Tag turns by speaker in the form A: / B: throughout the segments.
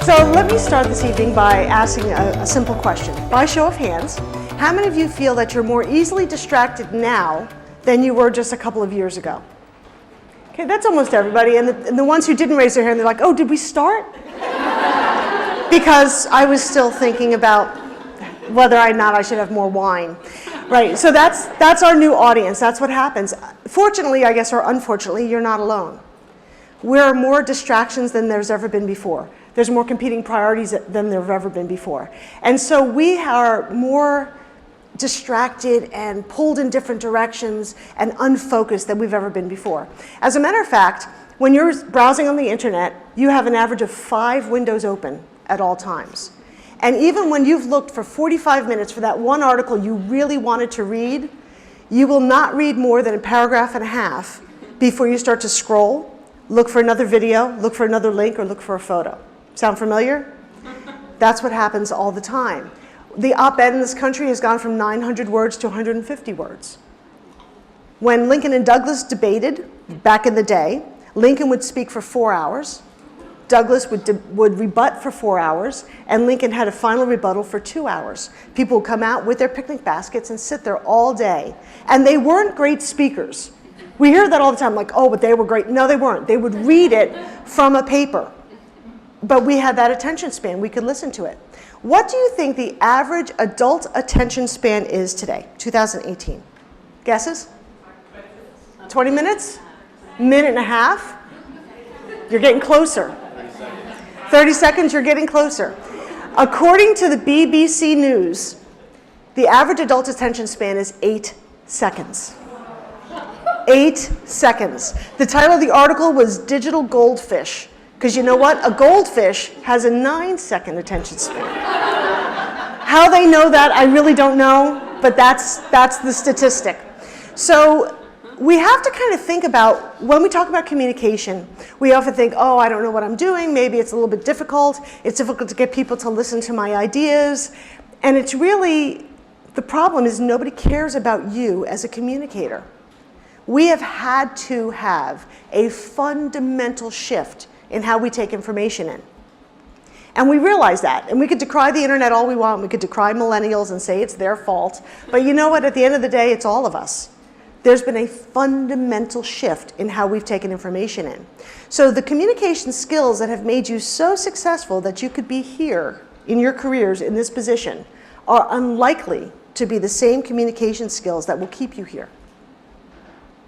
A: So let me start this evening by asking a simple question. By show of hands, how many of you feel that you're more easily distracted now than you were just a couple of years ago? Okay, that's almost everybody. And the ones who didn't raise their hand, they're like, oh, did we start? Because I was still thinking about whether or not I should have more wine. Right, so that's our new audience. That's what happens. Fortunately, I guess, or unfortunately, you're not alone. There are more distractions than there's ever been before. There's more competing priorities than there have ever been before. And so we are more distracted and pulled in different directions and unfocused than we've ever been before. As a matter of fact, when you're browsing on the internet, you have an average of 5 windows open at all times. And even when you've looked for 45 minutes for that one article you really wanted to read, you will not read more than a paragraph and a half before you start to scroll, look for another video, look for another link, or look for a photo. Sound familiar? That's what happens all the time. The op-ed in this country has gone from 900 words to 150 words. When Lincoln and Douglas debated back in the day, Lincoln would speak for 4 hours, Douglas would rebut for 4 hours, and Lincoln had a final rebuttal for 2 hours. People would come out with their picnic baskets and sit there all day. And they weren't great speakers. We hear that all the time, like, oh, but they were great. No, they weren't. They would read it from a paper. But we had that attention span. We could listen to it. What do you think the average adult attention span is today, 2018? Guesses? 20 minutes? Minute and a half? You're getting closer. 30 seconds, you're getting closer. According to the BBC News, the average adult attention span is 8 seconds. 8 seconds. The title of the article was Digital Goldfish. Because you know what? A goldfish has a 9-second attention span. How they know that, I really don't know, but that's the statistic. So we have to kind of think about, when we talk about communication, we often think, oh, I don't know what I'm doing, maybe it's a little bit difficult, it's difficult to get people to listen to my ideas, and it's really, the problem is nobody cares about you as a communicator. We have had to have a fundamental shift in how we take information in. And we realize that. And we could decry the internet all we want. We could decry millennials and say it's their fault. But you know what? At the end of the day, it's all of us. There's been a fundamental shift in how we've taken information in. So the communication skills that have made you so successful that you could be here in your careers in this position are unlikely to be the same communication skills that will keep you here.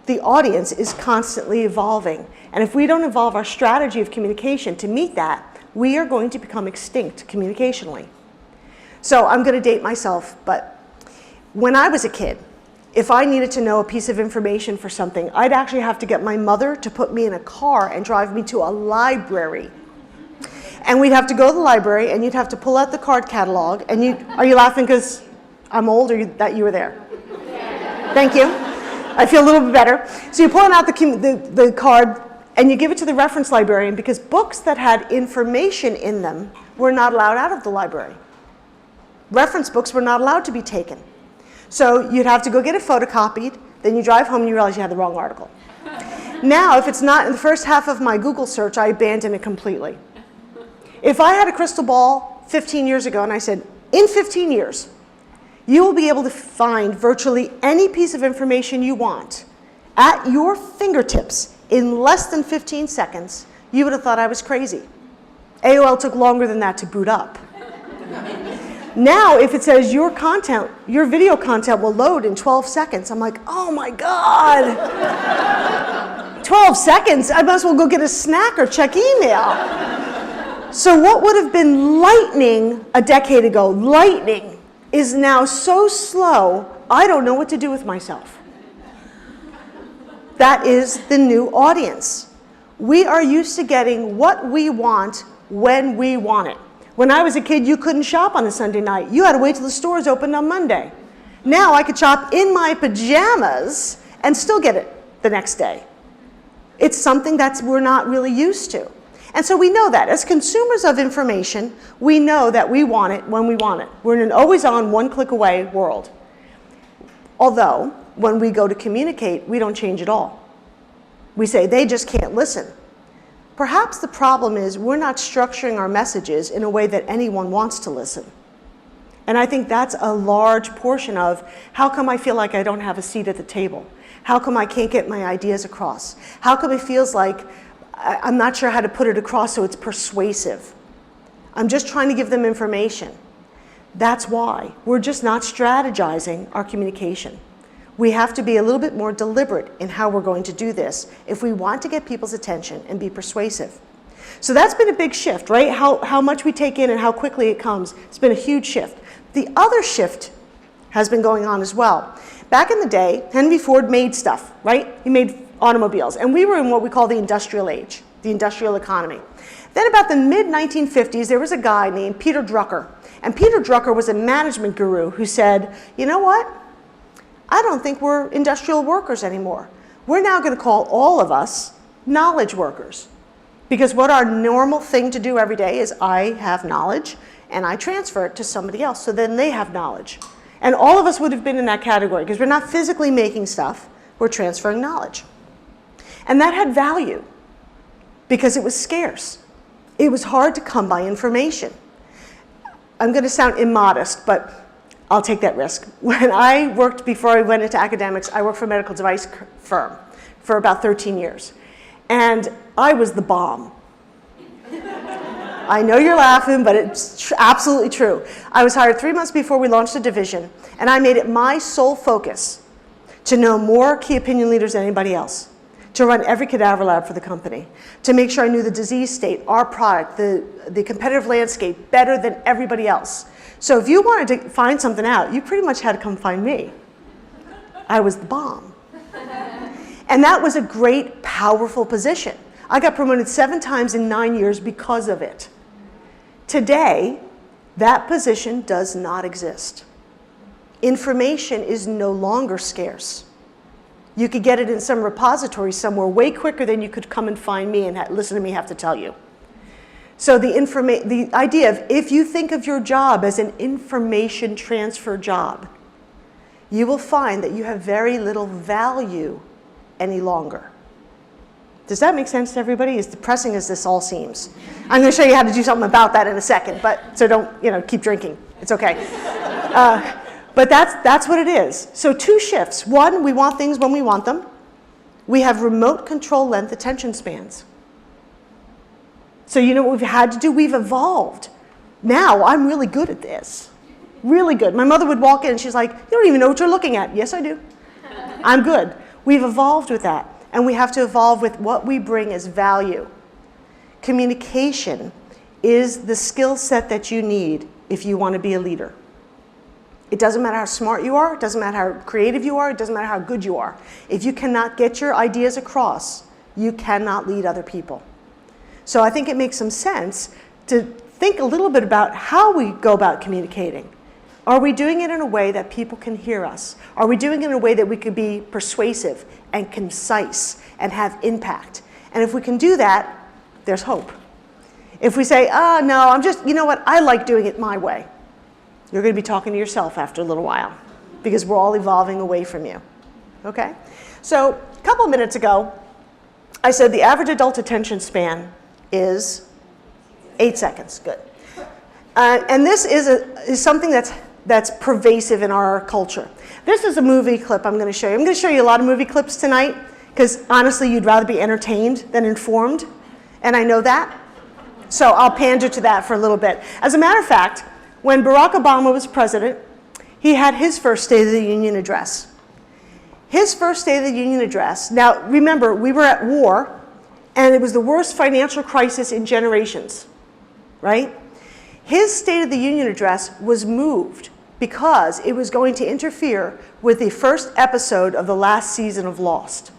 A: The audience is constantly evolving. And if we don't evolve our strategy of communication to meet that, we are going to become extinct communicationally. So I'm going to date myself, but when I was a kid, if I needed to know a piece of information for something, I'd actually have to get my mother to put me in a car and drive me to a library. And we'd have to go to the library, and you'd have to pull out the card catalog. And are you laughing because I'm old, or that you were there? Thank you. I feel a little bit better. So you're pulling out the card, and you give it to the reference librarian, because books that had information in them were not allowed out of the library. Reference books were not allowed to be taken. So you'd have to go get it photocopied, then you drive home and you realize you had the wrong article. Now, if it's not in the first half of my Google search, I abandon it completely. If I had a crystal ball 15 years ago and I said, in 15 years, you will be able to find virtually any piece of information you want at your fingertips in less than 15 seconds, you would have thought I was crazy. AOL took longer than that to boot up. Now, if it says your video content will load in 12 seconds, I'm like, oh my God. 12 seconds? I might as well go get a snack or check email. So what would have been lightning a decade ago, lightning, is now so slow, I don't know what to do with myself. That is the new audience. We are used to getting what we want when we want it. When I was a kid, you couldn't shop on a Sunday night. You had to wait till the stores opened on Monday. Now I could shop in my pajamas and still get it the next day. It's something that we're not really used to. And so we know that. As consumers of information, we know that we want it when we want it. We're in an always-on, one-click-away world. Although, when we go to communicate, we don't change at all. We say, they just can't listen. perhaps the problem is we're not structuring our messages in a way that anyone wants to listen. And I think that's a large portion of how come I feel like I don't have a seat at the table? How come I can't get my ideas across? How come it feels like I'm not sure how to put it across so it's persuasive? I'm just trying to give them information. That's why. We're just not strategizing our communication. We have to be a little bit more deliberate in how we're going to do this if we want to get people's attention and be persuasive. So that's been a big shift, right? How much we take in and how quickly it comes. It's been a huge shift. The other shift has been going on as well. Back in the day, Henry Ford made stuff, right? He made automobiles. And we were in what we call the industrial age, the industrial economy. Then about the mid-1950s, there was a guy named Peter Drucker. And Peter Drucker was a management guru who said, you know what? I don't think we're industrial workers anymore. We're now going to call all of us knowledge workers. Because what our normal thing to do every day is I have knowledge and I transfer it to somebody else, so then they have knowledge. And all of us would have been in that category because we're not physically making stuff, we're transferring knowledge. And that had value because it was scarce. It was hard to come by information. I'm going to sound immodest, but I'll take that risk. When I worked, before I went into academics, I worked for a medical device firm for about 13 years. And I was the bomb. I know you're laughing, but it's absolutely true. I was hired 3 months before we launched the division, and I made it my sole focus to know more key opinion leaders than anybody else, to run every cadaver lab for the company, to make sure I knew the disease state, our product, the competitive landscape better than everybody else. So if you wanted to find something out, you pretty much had to come find me. I was the bomb. And that was a great, powerful position. I got promoted 7 times in 9 years because of it. Today, that position does not exist. Information is no longer scarce. You could get it in some repository somewhere way quicker than you could come and find me and listen to me have to tell you. So the idea of if you think of your job as an information transfer job, you will find that you have very little value any longer. Does that make sense to everybody? As depressing as this all seems. I'm going to show you how to do something about that in a second, but so don't, keep drinking. It's okay. But that's what it is. So 2 shifts. 1, we want things when we want them. We have remote control length attention spans. So you know what we've had to do? We've evolved. Now I'm really good at this. Really good. My mother would walk in and she's like, you don't even know what you're looking at. Yes, I do. I'm good. We've evolved with that. And we have to evolve with what we bring as value. Communication is the skill set that you need if you want to be a leader. It doesn't matter how smart you are, it doesn't matter how creative you are, it doesn't matter how good you are. If you cannot get your ideas across, you cannot lead other people. So I think it makes some sense to think a little bit about how we go about communicating. Are we doing it in a way that people can hear us? Are we doing it in a way that we could be persuasive and concise and have impact? And if we can do that, there's hope. If we say, oh, no, you know what, I like doing it my way, you're going to be talking to yourself after a little while because we're all evolving away from you. Okay? So a couple of minutes ago, I said the average adult attention span is 8 seconds. Good. And this is something that's pervasive in our culture. This is a movie clip I'm going to show you. I'm going to show you a lot of movie clips tonight because honestly, you'd rather be entertained than informed, and I know that. So I'll pander to that for a little bit. As a matter of fact, when Barack Obama was president, he had his first State of the Union address. His first State of the Union address, now remember, we were at war, and it was the worst financial crisis in generations, right? His State of the Union address was moved because it was going to interfere with the first episode of the last season of Lost.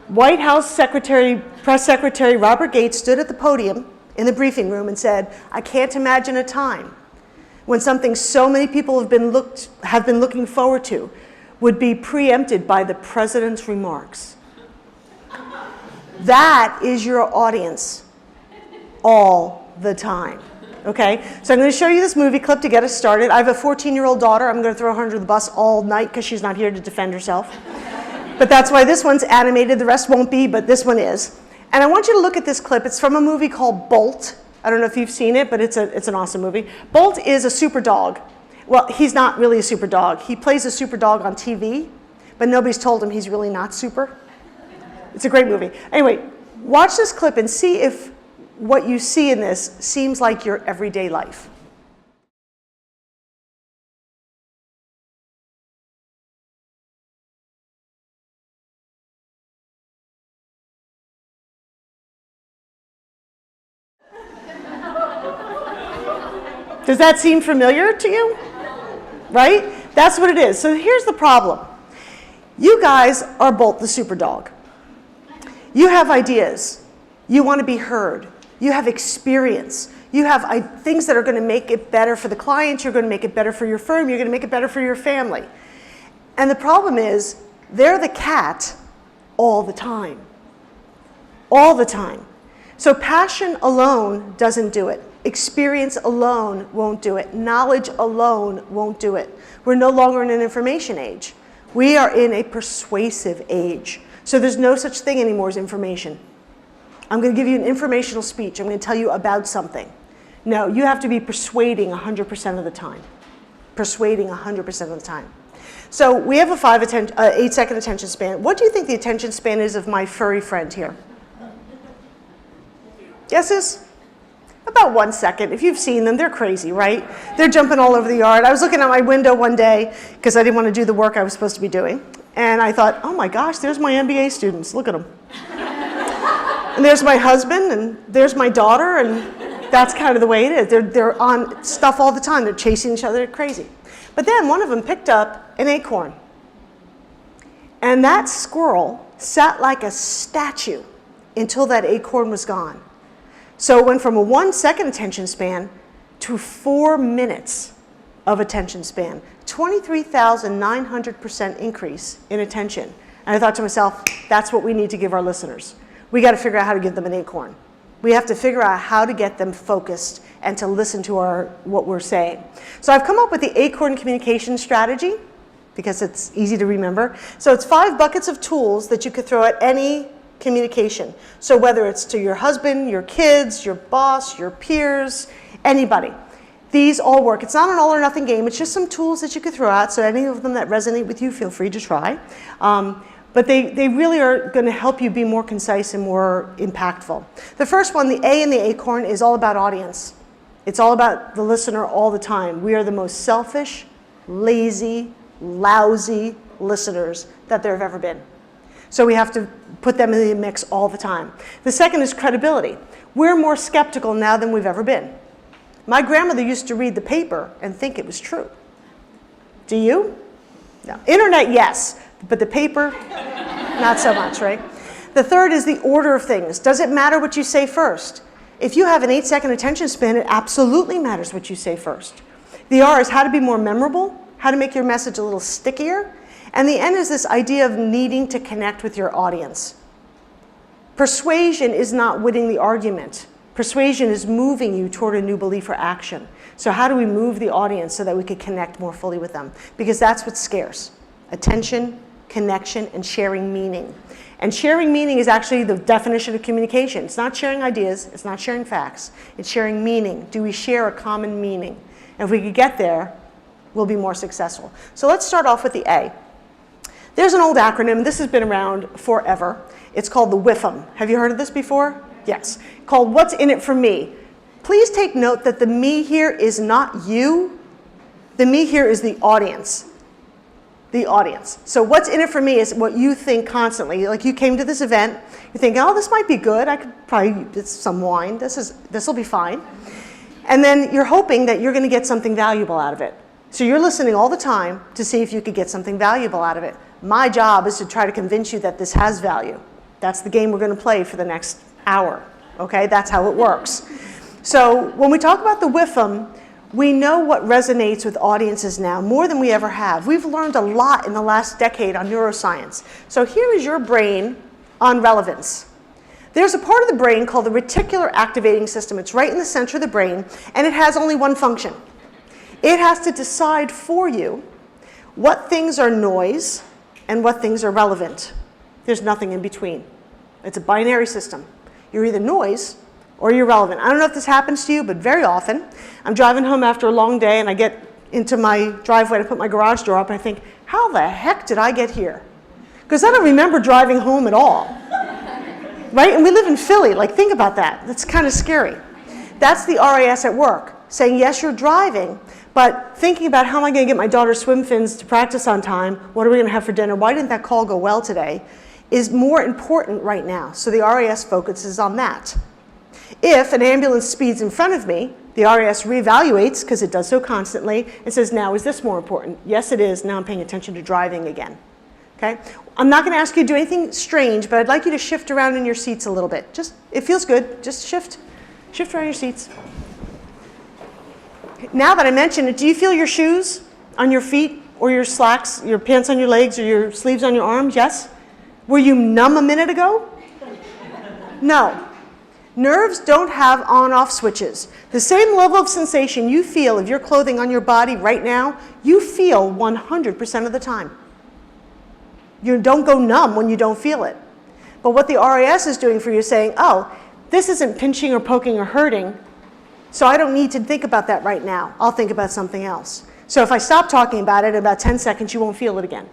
A: White House Press Secretary Robert Gates stood at the podium in the briefing room and said, I can't imagine a time when something so many people have been looking forward to would be preempted by the president's remarks. That is your audience all the time. Okay, so I'm going to show you this movie clip to get us started. I have a 14-year-old daughter. I'm going to throw her under the bus all night because she's not here to defend herself. But that's why this one's animated. The rest won't be, but this one is. And I want you to look at this clip. It's from a movie called Bolt. I don't know if you've seen it, but it's an awesome movie. Bolt is a super dog. Well, he's not really a super dog. He plays a super dog on TV, but nobody's told him he's really not super. It's a great movie. Anyway, watch this clip and see if what you see in this seems like your everyday life. Does that seem familiar to you? Right? That's what it is. So here's the problem. You guys are Bolt the super dog. You have ideas. You want to be heard. You have experience. You have things that are going to make it better for the client. You're going to make it better for your firm. You're going to make it better for your family. And the problem is, they're the cat all the time. All the time. So passion alone doesn't do it. Experience alone won't do it. Knowledge alone won't do it. We're no longer in an information age. We are in a persuasive age. So there's no such thing anymore as information. I'm going to give you an informational speech. I'm going to tell you about something. No, you have to be persuading 100% of the time. Persuading 100% of the time. So we have a 8-second attention span. What do you think the attention span is of my furry friend here? Guesses? About 1 second. If you've seen them, they're crazy, right? They're jumping all over the yard. I was looking out my window one day because I didn't want to do the work I was supposed to be doing. And I thought, oh my gosh, there's my MBA students. Look at them. And there's my husband, and there's my daughter, and that's kind of the way it is. They're on stuff all the time. They're chasing each other. They're crazy. But then one of them picked up an acorn. And that squirrel sat like a statue until that acorn was gone. So it went from a 1 second attention span to 4 minutes of attention span. 23,900% increase in attention. And I thought to myself, that's what we need to give our listeners. We got to figure out how to give them an acorn. We have to figure out how to get them focused and to listen to what we're saying. So I've come up with the acorn communication strategy because it's easy to remember. So it's 5 buckets of tools that you could throw at any communication. So whether it's to your husband, your kids, your boss, your peers, anybody. These all work. It's not an all or nothing game. It's just some tools that you could throw out. So any of them that resonate with you, feel free to try. But they really are going to help you be more concise and more impactful. The first one, the A in the acorn, is all about audience. It's all about the listener all the time. We are the most selfish, lazy, lousy listeners that there have ever been. So we have to put them in the mix all the time. The second is credibility. We're more skeptical now than we've ever been. My grandmother used to read the paper and think it was true. Do you? No. Internet, yes. But the paper, not so much, right? The third is the order of things. Does it matter what you say first? If you have an 8-second attention span, it absolutely matters what you say first. The R is how to be more memorable, how to make your message a little stickier. And the N is this idea of needing to connect with your audience. Persuasion is not winning the argument. Persuasion is moving you toward a new belief or action. So how do we move the audience so that we could connect more fully with them? Because that's what's scarce. Attention, connection, and sharing meaning. And sharing meaning is actually the definition of communication. It's not sharing ideas. It's not sharing facts. It's sharing meaning. Do we share a common meaning? And if we could get there, we'll be more successful. So let's start off with the A. There's an old acronym. This has been around forever. It's called the WIFM. Have you heard of this before? Yes. Called What's in It for Me. Please take note that the me here is not you. The me here is the audience. The audience. So what's in it for me is what you think constantly. Like you came to this event, you're thinking, oh, this might be good. I could probably get some wine. This will be fine. And then you're hoping that you're going to get something valuable out of it. So you're listening all the time to see if you could get something valuable out of it. My job is to try to convince you that this has value. That's the game we're going to play for the next hour. Okay, that's how it works. So when we talk about the WIFM, we know what resonates with audiences now more than we ever have. We've learned a lot in the last decade on neuroscience. So here is your brain on relevance. There's a part of the brain called the reticular activating system. It's right in the center of the brain, and it has only one function. It has to decide for you what things are noise and what things are relevant. There's nothing in between. It's a binary system. You're either noise or you're relevant. I don't know if this happens to you, but very often I'm driving home after a long day and I get into my driveway to put my garage door up and I think, how the heck did I get here? Because I don't remember driving home at all. Right? And we live in Philly. Like, think about that. That's kind of scary. That's the RAS at work, saying, yes, you're driving, but thinking about how am I going to get my daughter's swim fins to practice on time? What are we going to have for dinner? Why didn't that call go well today? Is more important right now. So the RAS focuses on that. If an ambulance speeds in front of me, the RAS reevaluates, because it does so constantly, and says, now, is this more important? Yes, it is. Now I'm paying attention to driving again. Okay? I'm not going to ask you to do anything strange, but I'd like you to shift around in your seats a little bit. Just, it feels good. Just shift. Shift around your seats. Now that I mentioned it, do you feel your shoes on your feet or your slacks, your pants on your legs or your sleeves on your arms? Yes? Were you numb a minute ago? No. Nerves don't have on-off switches. The same level of sensation you feel of your clothing on your body right now, you feel 100% of the time. You don't go numb when you don't feel it. But what the RAS is doing for you is saying, oh, this isn't pinching or poking or hurting, so I don't need to think about that right now. I'll think about something else. So if I stop talking about it in about 10 seconds, you won't feel it again.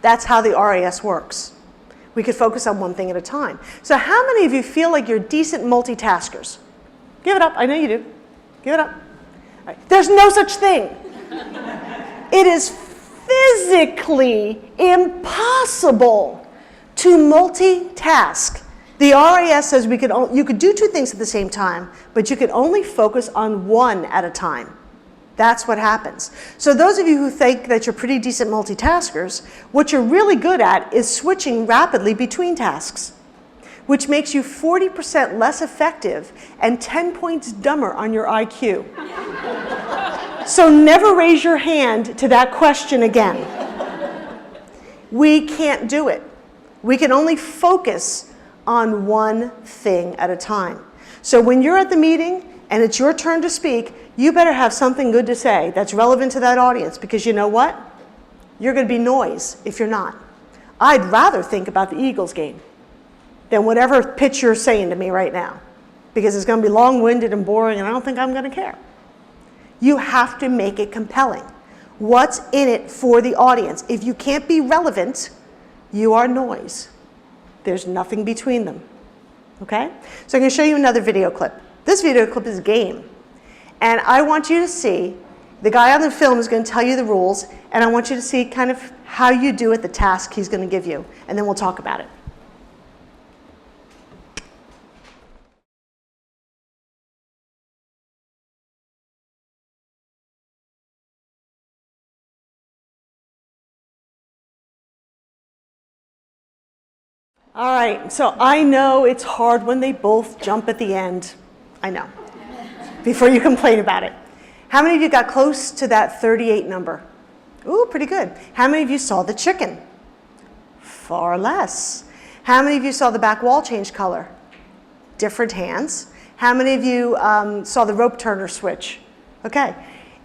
A: That's how the RAS works. We could focus on one thing at a time. So how many of you feel like you're decent multitaskers? Give it up. I know you do. Give it up. All right. There's no such thing. It is physically impossible to multitask. The RAS says you could do two things at the same time, but you can only focus on one at a time. That's what happens. So those of you who think that you're pretty decent multitaskers, what you're really good at is switching rapidly between tasks, which makes you 40% less effective and 10 points dumber on your IQ. So never raise your hand to that question again. We can't do it. We can only focus on one thing at a time. So when you're at the meeting and it's your turn to speak, you better have something good to say that's relevant to that audience, because you know what? You're going to be noise if you're not. I'd rather think about the Eagles game than whatever pitch you're saying to me right now, because it's going to be long-winded and boring, and I don't think I'm going to care. You have to make it compelling. What's in it for the audience? If you can't be relevant, you are noise. There's nothing between them. Okay? So I'm going to show you another video clip. This video clip is a game. And I want you to see, the guy on the film is going to tell you the rules, and I want you to see kind of how you do it, the task he's going to give you, and then we'll talk about it. All right, so I know it's hard when they both jump at the end. I know. Before you complain about it. How many of you got close to that 38 number? Ooh, pretty good. How many of you saw the chicken? Far less. How many of you saw the back wall change color? Different hands. How many of you saw the rope turner switch? Okay.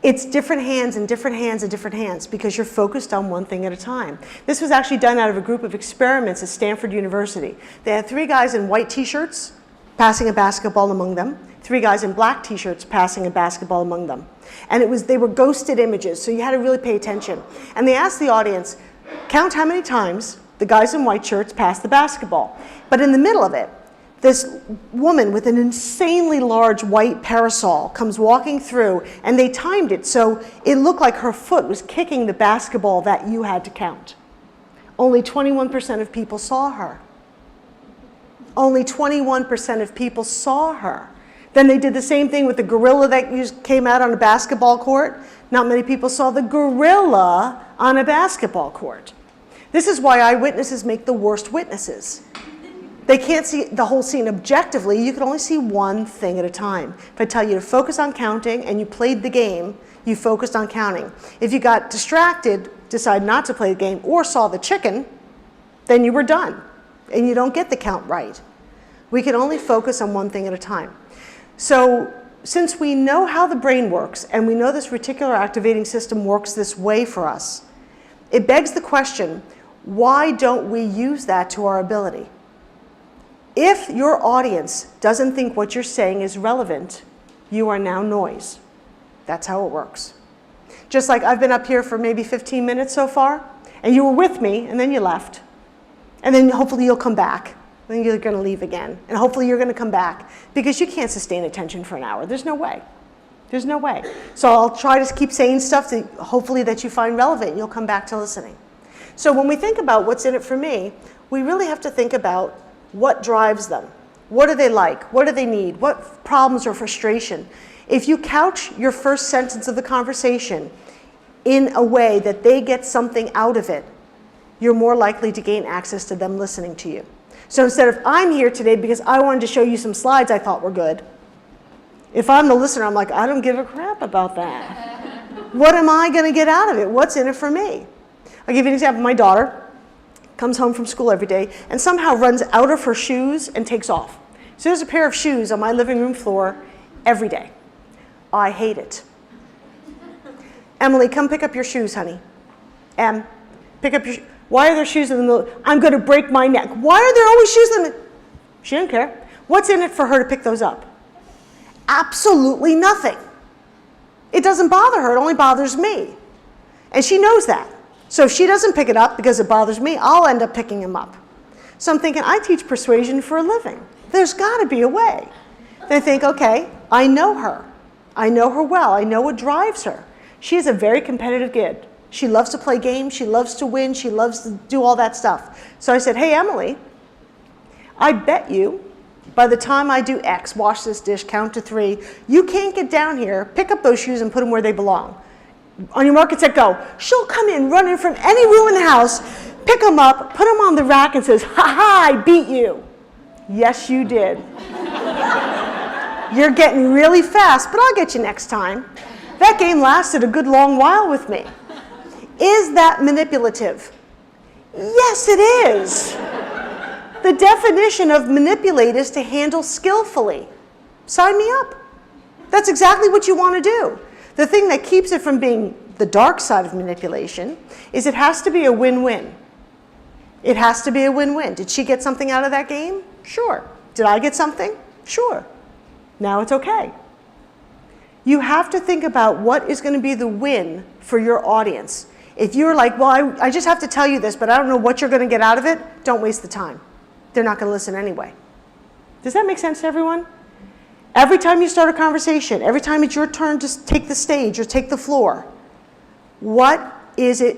A: It's different hands and different hands and different hands because you're focused on one thing at a time. This was actually done out of a group of experiments at Stanford University. They had 3 guys in white t-shirts passing a basketball among them, 3 guys in black t-shirts passing a basketball among them. And they were ghosted images, so you had to really pay attention. And they asked the audience, count how many times the guys in white shirts passed the basketball. But in the middle of it, this woman with an insanely large white parasol comes walking through, and they timed it so it looked like her foot was kicking the basketball that you had to count. Only 21% of people saw her. Only 21% of people saw her. Then they did the same thing with the gorilla that came out on a basketball court. Not many people saw the gorilla on a basketball court. This is why eyewitnesses make the worst witnesses. They can't see the whole scene objectively. You can only see one thing at a time. If I tell you to focus on counting and you played the game, you focused on counting. If you got distracted, decided not to play the game, or saw the chicken, then you were done. And you don't get the count right. We can only focus on one thing at a time. So since we know how the brain works, and we know this reticular activating system works this way for us, it begs the question, why don't we use that to our ability? If your audience doesn't think what you're saying is relevant, you are now noise. That's how it works. Just like I've been up here for maybe 15 minutes so far, and you were with me, and then you left. And then hopefully you'll come back. Then you're going to leave again. And hopefully you're going to come back, because you can't sustain attention for an hour. There's no way. There's no way. So I'll try to keep saying stuff that hopefully that you find relevant, and you'll come back to listening. So when we think about what's in it for me, we really have to think about what drives them. What do they like? What do they need? What problems or frustration? If you couch your first sentence of the conversation in a way that they get something out of it, you're more likely to gain access to them listening to you. So instead of, I'm here today because I wanted to show you some slides I thought were good, if I'm the listener, I'm like, I don't give a crap about that. What am I going to get out of it? What's in it for me? I'll give you an example. My daughter comes home from school every day and somehow runs out of her shoes and takes off. So there's a pair of shoes on my living room floor every day. I hate it. Emily, come pick up your shoes, honey. Pick up your shoes. Why are there shoes in the middle? I'm going to break my neck. Why are there always shoes in the middle? She didn't care. What's in it for her to pick those up? Absolutely nothing. It doesn't bother her. It only bothers me. And she knows that. So if she doesn't pick it up because it bothers me, I'll end up picking them up. So I'm thinking, I teach persuasion for a living. There's got to be a way. They think, okay, I know her. I know her well. I know what drives her. She is a very competitive kid. She loves to play games. She loves to win. She loves to do all that stuff. So I said, hey, Emily, I bet you by the time I do X, wash this dish, count to 3, you can't get down here, pick up those shoes and put them where they belong. On your mark, get set, go. She'll come in running from any room in the house, pick them up, put them on the rack and says, ha ha, I beat you. Yes, you did. You're getting really fast, but I'll get you next time. That game lasted a good long while with me. Is that manipulative? Yes, it is. The definition of manipulate is to handle skillfully. Sign me up. That's exactly what you want to do. The thing that keeps it from being the dark side of manipulation is it has to be a win-win. It has to be a win-win. Did she get something out of that game? Sure. Did I get something? Sure. Now it's okay. You have to think about what is going to be the win for your audience. If you're like, well, I just have to tell you this, but I don't know what you're going to get out of it, don't waste the time. They're not going to listen anyway. Does that make sense to everyone? Every time you start a conversation, every time it's your turn to take the stage or take the floor, what is it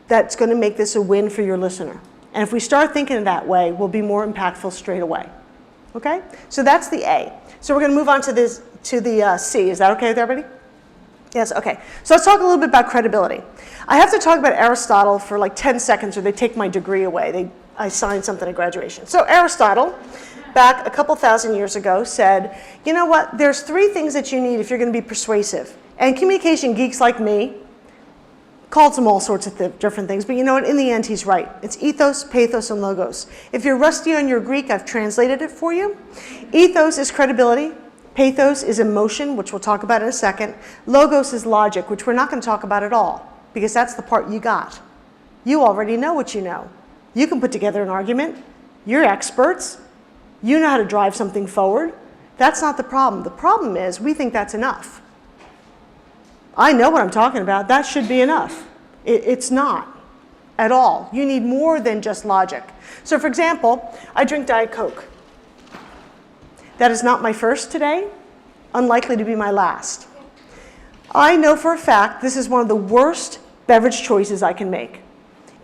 A: that's going to make this a win for your listener? And if we start thinking that way, we'll be more impactful straight away. Okay? So that's the A. So we're going to move on to the C. Is that okay with everybody? Yes, okay. So let's talk a little bit about credibility. I have to talk about Aristotle for like 10 seconds or they take my degree away. I signed something at graduation. So Aristotle, back a couple thousand years ago, said, you know what, there's 3 things that you need if you're going to be persuasive. And communication geeks like me called them all sorts of different things, but you know what, in the end he's right. It's ethos, pathos, and logos. If you're rusty on your Greek, I've translated it for you. Ethos is credibility. Pathos is emotion, which we'll talk about in a second. Logos is logic, which we're not going to talk about at all, because that's the part you got. You already know what you know. You can put together an argument. You're experts. You know how to drive something forward. That's not the problem. The problem is we think that's enough. I know what I'm talking about. That should be enough. It's not at all. You need more than just logic. So for example, I drink Diet Coke. That is not my first today, unlikely to be my last. I know for a fact this is one of the worst beverage choices I can make.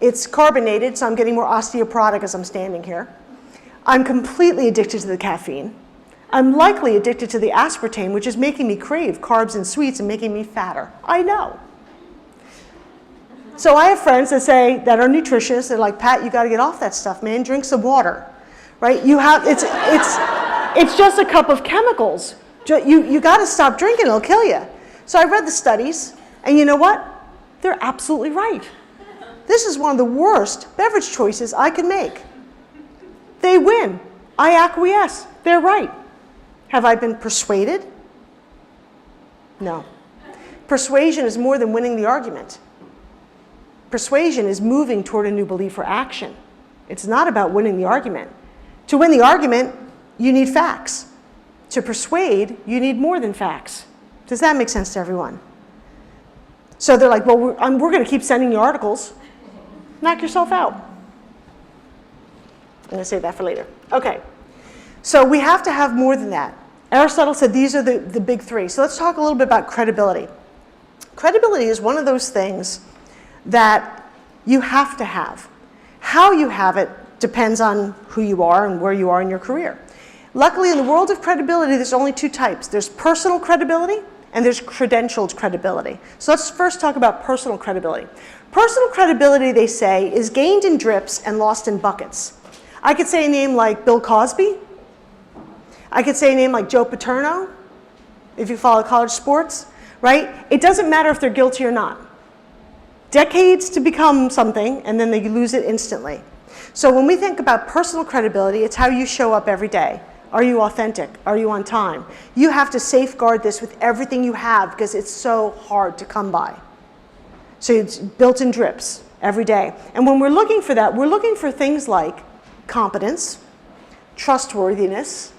A: It's carbonated, so I'm getting more osteoporotic as I'm standing here. I'm completely addicted to the caffeine. I'm likely addicted to the aspartame, which is making me crave carbs and sweets and making me fatter. I know. So I have friends that say, that are nutritionists, they're like, Pat, you got to get off that stuff, man. Drink some water, right? It's just a cup of chemicals. You got to stop drinking, it'll kill you. So I read the studies, and you know what? They're absolutely right. This is one of the worst beverage choices I can make. They win. I acquiesce. They're right. Have I been persuaded? No. Persuasion is more than winning the argument. Persuasion is moving toward a new belief or action. It's not about winning the argument. To win the argument, you need facts. To persuade, you need more than facts. Does that make sense to everyone? So they're like, well, we're going to keep sending you articles. Knock yourself out. I'm going to save that for later. Okay. So we have to have more than that. Aristotle said these are the big three. So let's talk a little bit about credibility. Credibility is one of those things that you have to have. How you have it depends on who you are and where you are in your career. Luckily, in the world of credibility, there's only two types. There's personal credibility and there's credentialed credibility. So let's first talk about personal credibility. Personal credibility, they say, is gained in drips and lost in buckets. I could say a name like Bill Cosby. I could say a name like Joe Paterno, if you follow college sports, right? It doesn't matter if they're guilty or not. Decades to become something, and then they lose it instantly. So when we think about personal credibility, it's how you show up every day. Are you authentic? Are you on time? You have to safeguard this with everything you have because it's so hard to come by. So it's built in drips every day. And when we're looking for that, we're looking for things like competence, trustworthiness,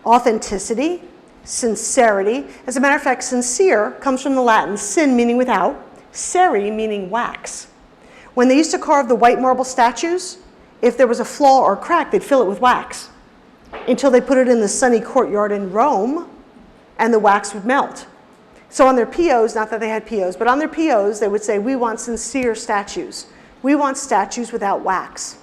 A: authenticity, sincerity. As a matter of fact, sincere comes from the Latin sin meaning without, cere meaning wax. When they used to carve the white marble statues, if there was a flaw or crack, they'd fill it with wax until they put it in the sunny courtyard in Rome and the wax would melt. So on their POs, not that they had POs, but on their POs, they would say, we want sincere statues. We want statues without wax.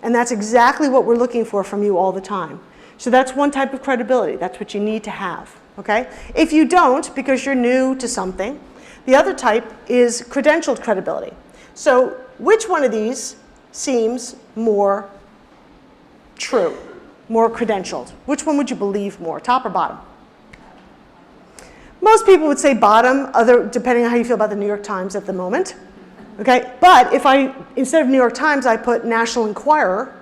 A: And that's exactly what we're looking for from you all the time. So that's one type of credibility. That's what you need to have, okay? If you don't, because you're new to something, the other type is credentialed credibility. So which one of these seems more true, more credentialed? Which one would you believe more, top or bottom? Most people would say bottom, depending on how you feel about the New York Times at the moment. Okay? But if instead of New York Times, I put National Enquirer,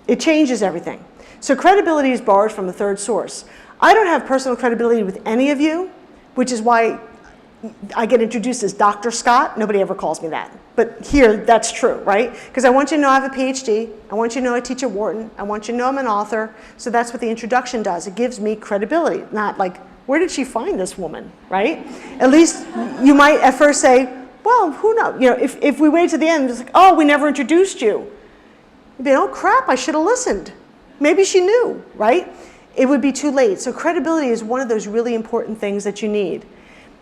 A: it changes everything. So credibility is borrowed from a third source. I don't have personal credibility with any of you, which is why I get introduced as Dr. Scott. Nobody ever calls me that. But here, that's true, right? Because I want you to know I have a PhD. I want you to know I teach at Wharton. I want you to know I'm an author. So that's what the introduction does. It gives me credibility, not like, where did she find this woman, right? At least you might at first say, well, who knows? You know, if we wait to the end, it's like, oh, we never introduced you. You'd be, oh, crap, I should have listened. Maybe she knew, right? It would be too late. So credibility is one of those really important things that you need.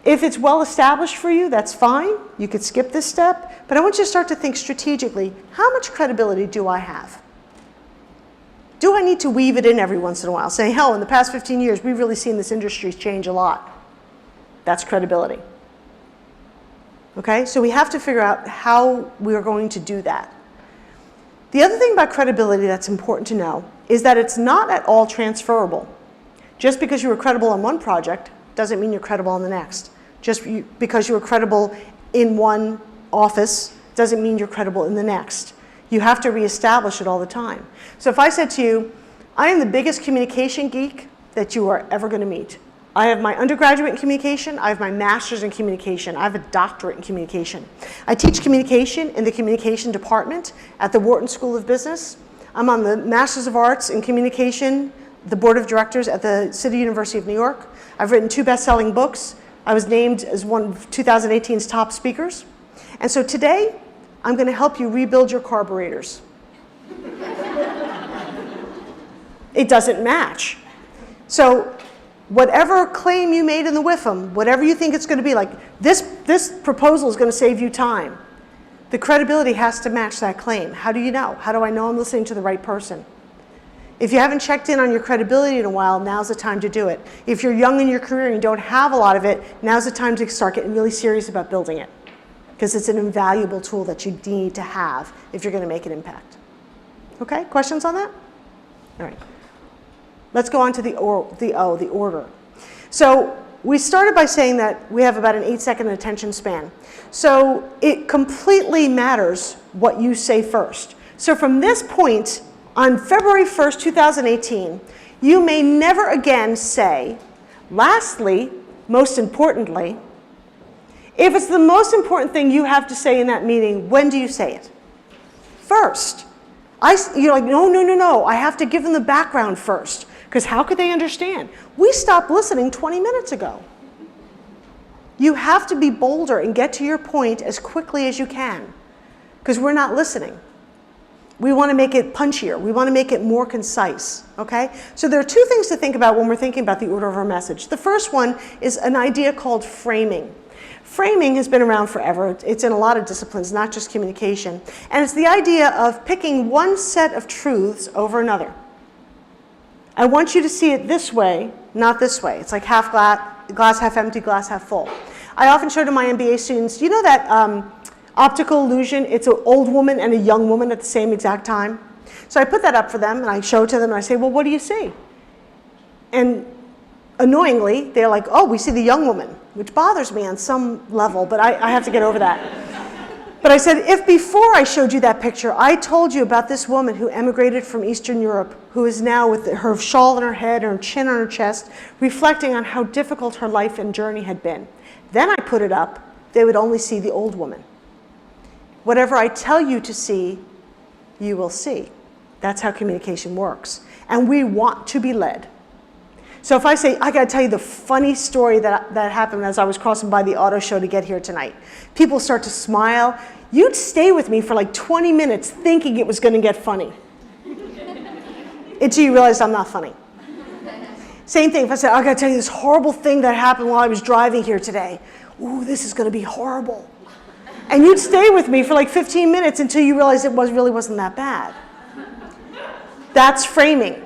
A: If it's well established for you, that's fine. You could skip this step. But I want you to start to think strategically, how much credibility do I have? Do I need to weave it in every once in a while? Saying, hell, in the past 15 years, we've really seen this industry change a lot. That's credibility. Okay, so we have to figure out how we are going to do that. The other thing about credibility that's important to know is that it's not at all transferable. Just because you were credible on one project doesn't mean you're credible on the next. Just because you were credible in one office doesn't mean you're credible in the next. You have to reestablish it all the time. So if I said to you, I am the biggest communication geek that you are ever going to meet. I have my undergraduate in communication. I have my master's in communication. I have a doctorate in communication. I teach communication in the communication department at the Wharton School of Business. I'm on the Masters of Arts in Communication, the board of directors at the City University of New York. I've written 2 best-selling books. I was named as one of 2018's top speakers. And so today, I'm going to help you rebuild your carburetors. It doesn't match. So whatever claim you made in the WIFM, whatever you think it's going to be, like this proposal is going to save you time. The credibility has to match that claim. How do you know? How do I know I'm listening to the right person? If you haven't checked in on your credibility in a while, now's the time to do it. If you're young in your career and you don't have a lot of it, now's the time to start getting really serious about building it. Because it's an invaluable tool that you need to have if you're going to make an impact. Okay, questions on that? All right. Let's go on to the order. So we started by saying that we have about an 8-second attention span. So it completely matters what you say first. So from this point, on February 1st, 2018, you may never again say, lastly, most importantly. If it's the most important thing you have to say in that meeting, when do you say it? First. You're like, no, no, no, no. I have to give them the background first, because how could they understand? We stopped listening 20 minutes ago. You have to be bolder and get to your point as quickly as you can, because we're not listening. We want to make it punchier. We want to make it more concise, okay? So there are two things to think about when we're thinking about the order of our message. The first one is an idea called framing. Framing has been around forever. It's in a lot of disciplines, not just communication. And it's the idea of picking one set of truths over another. I want you to see it this way, not this way. It's like half glass half empty, glass half full. I often show to my MBA students, you know that optical illusion? It's an old woman and a young woman at the same exact time. So I put that up for them and I show it to them and I say, well, what do you see? And annoyingly, they're like, oh, we see the young woman, which bothers me on some level, but I have to get over that. But I said, if before I showed you that picture, I told you about this woman who emigrated from Eastern Europe, who is now with her shawl on her head, her chin on her chest, reflecting on how difficult her life and journey had been. Then I put it up, they would only see the old woman. Whatever I tell you to see, you will see. That's how communication works. And we want to be led. So if I say, I gotta tell you the funny story that happened as I was crossing by the auto show to get here tonight. People start to smile. You'd stay with me for like 20 minutes thinking it was gonna get funny. Until you realize I'm not funny. Same thing, if I said, I gotta tell you this horrible thing that happened while I was driving here today. Ooh, this is gonna be horrible. And you'd stay with me for like 15 minutes until you realize it really wasn't that bad. That's framing.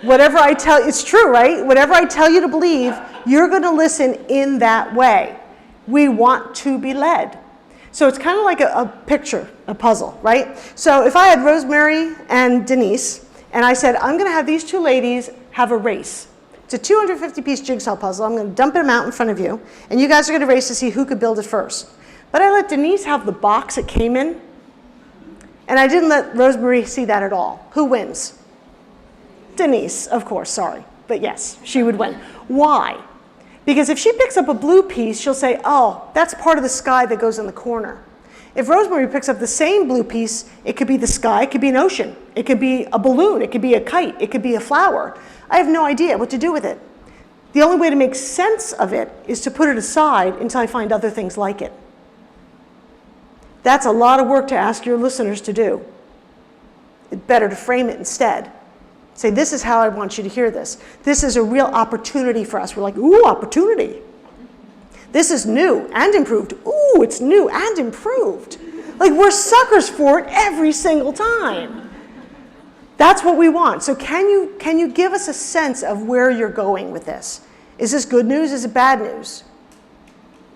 A: Whatever I tell, it's true, right? Whatever I tell you to believe, you're going to listen in that way. We want to be led. So it's kind of like a picture, a puzzle, right? So if I had Rosemary and Denise, and I said, I'm going to have these two ladies have a race. It's a 250-piece jigsaw puzzle. I'm going to dump them out in front of you, and you guys are going to race to see who could build it first. But I let Denise have the box it came in, and I didn't let Rosemary see that at all. Who wins? Denise, of course, sorry. But yes, she would win. Why? Because if she picks up a blue piece, she'll say, oh, that's part of the sky that goes in the corner. If Rosemary picks up the same blue piece, it could be the sky, it could be an ocean, it could be a balloon, it could be a kite, it could be a flower. I have no idea what to do with it. The only way to make sense of it is to put it aside until I find other things like it. That's a lot of work to ask your listeners to do. It's better to frame it instead. Say, this is how I want you to hear this. This is a real opportunity for us. We're like, ooh, opportunity. This is new and improved. Ooh, it's new and improved. Like, we're suckers for it every single time. That's what we want. So can you give us a sense of where you're going with this? Is this good news? Is it bad news?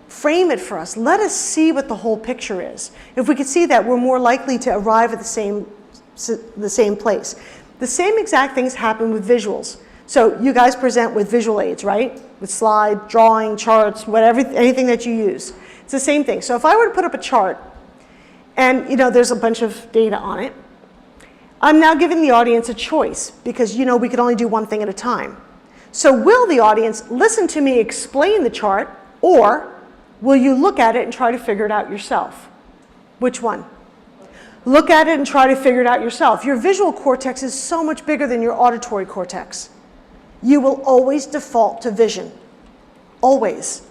A: Frame it for us. Let us see what the whole picture is. If we could see that, we're more likely to arrive at the same place. The same exact things happen with visuals. So you guys present with visual aids, right? With slide, drawing, charts, whatever, anything that you use. It's the same thing. So if I were to put up a chart, and there's a bunch of data on it, I'm now giving the audience a choice, because we can only do one thing at a time. So will the audience listen to me explain the chart, or will you look at it and try to figure it out yourself? Which one? Look at it and try to figure it out yourself. Your visual cortex is so much bigger than your auditory cortex. You will always default to vision. Always.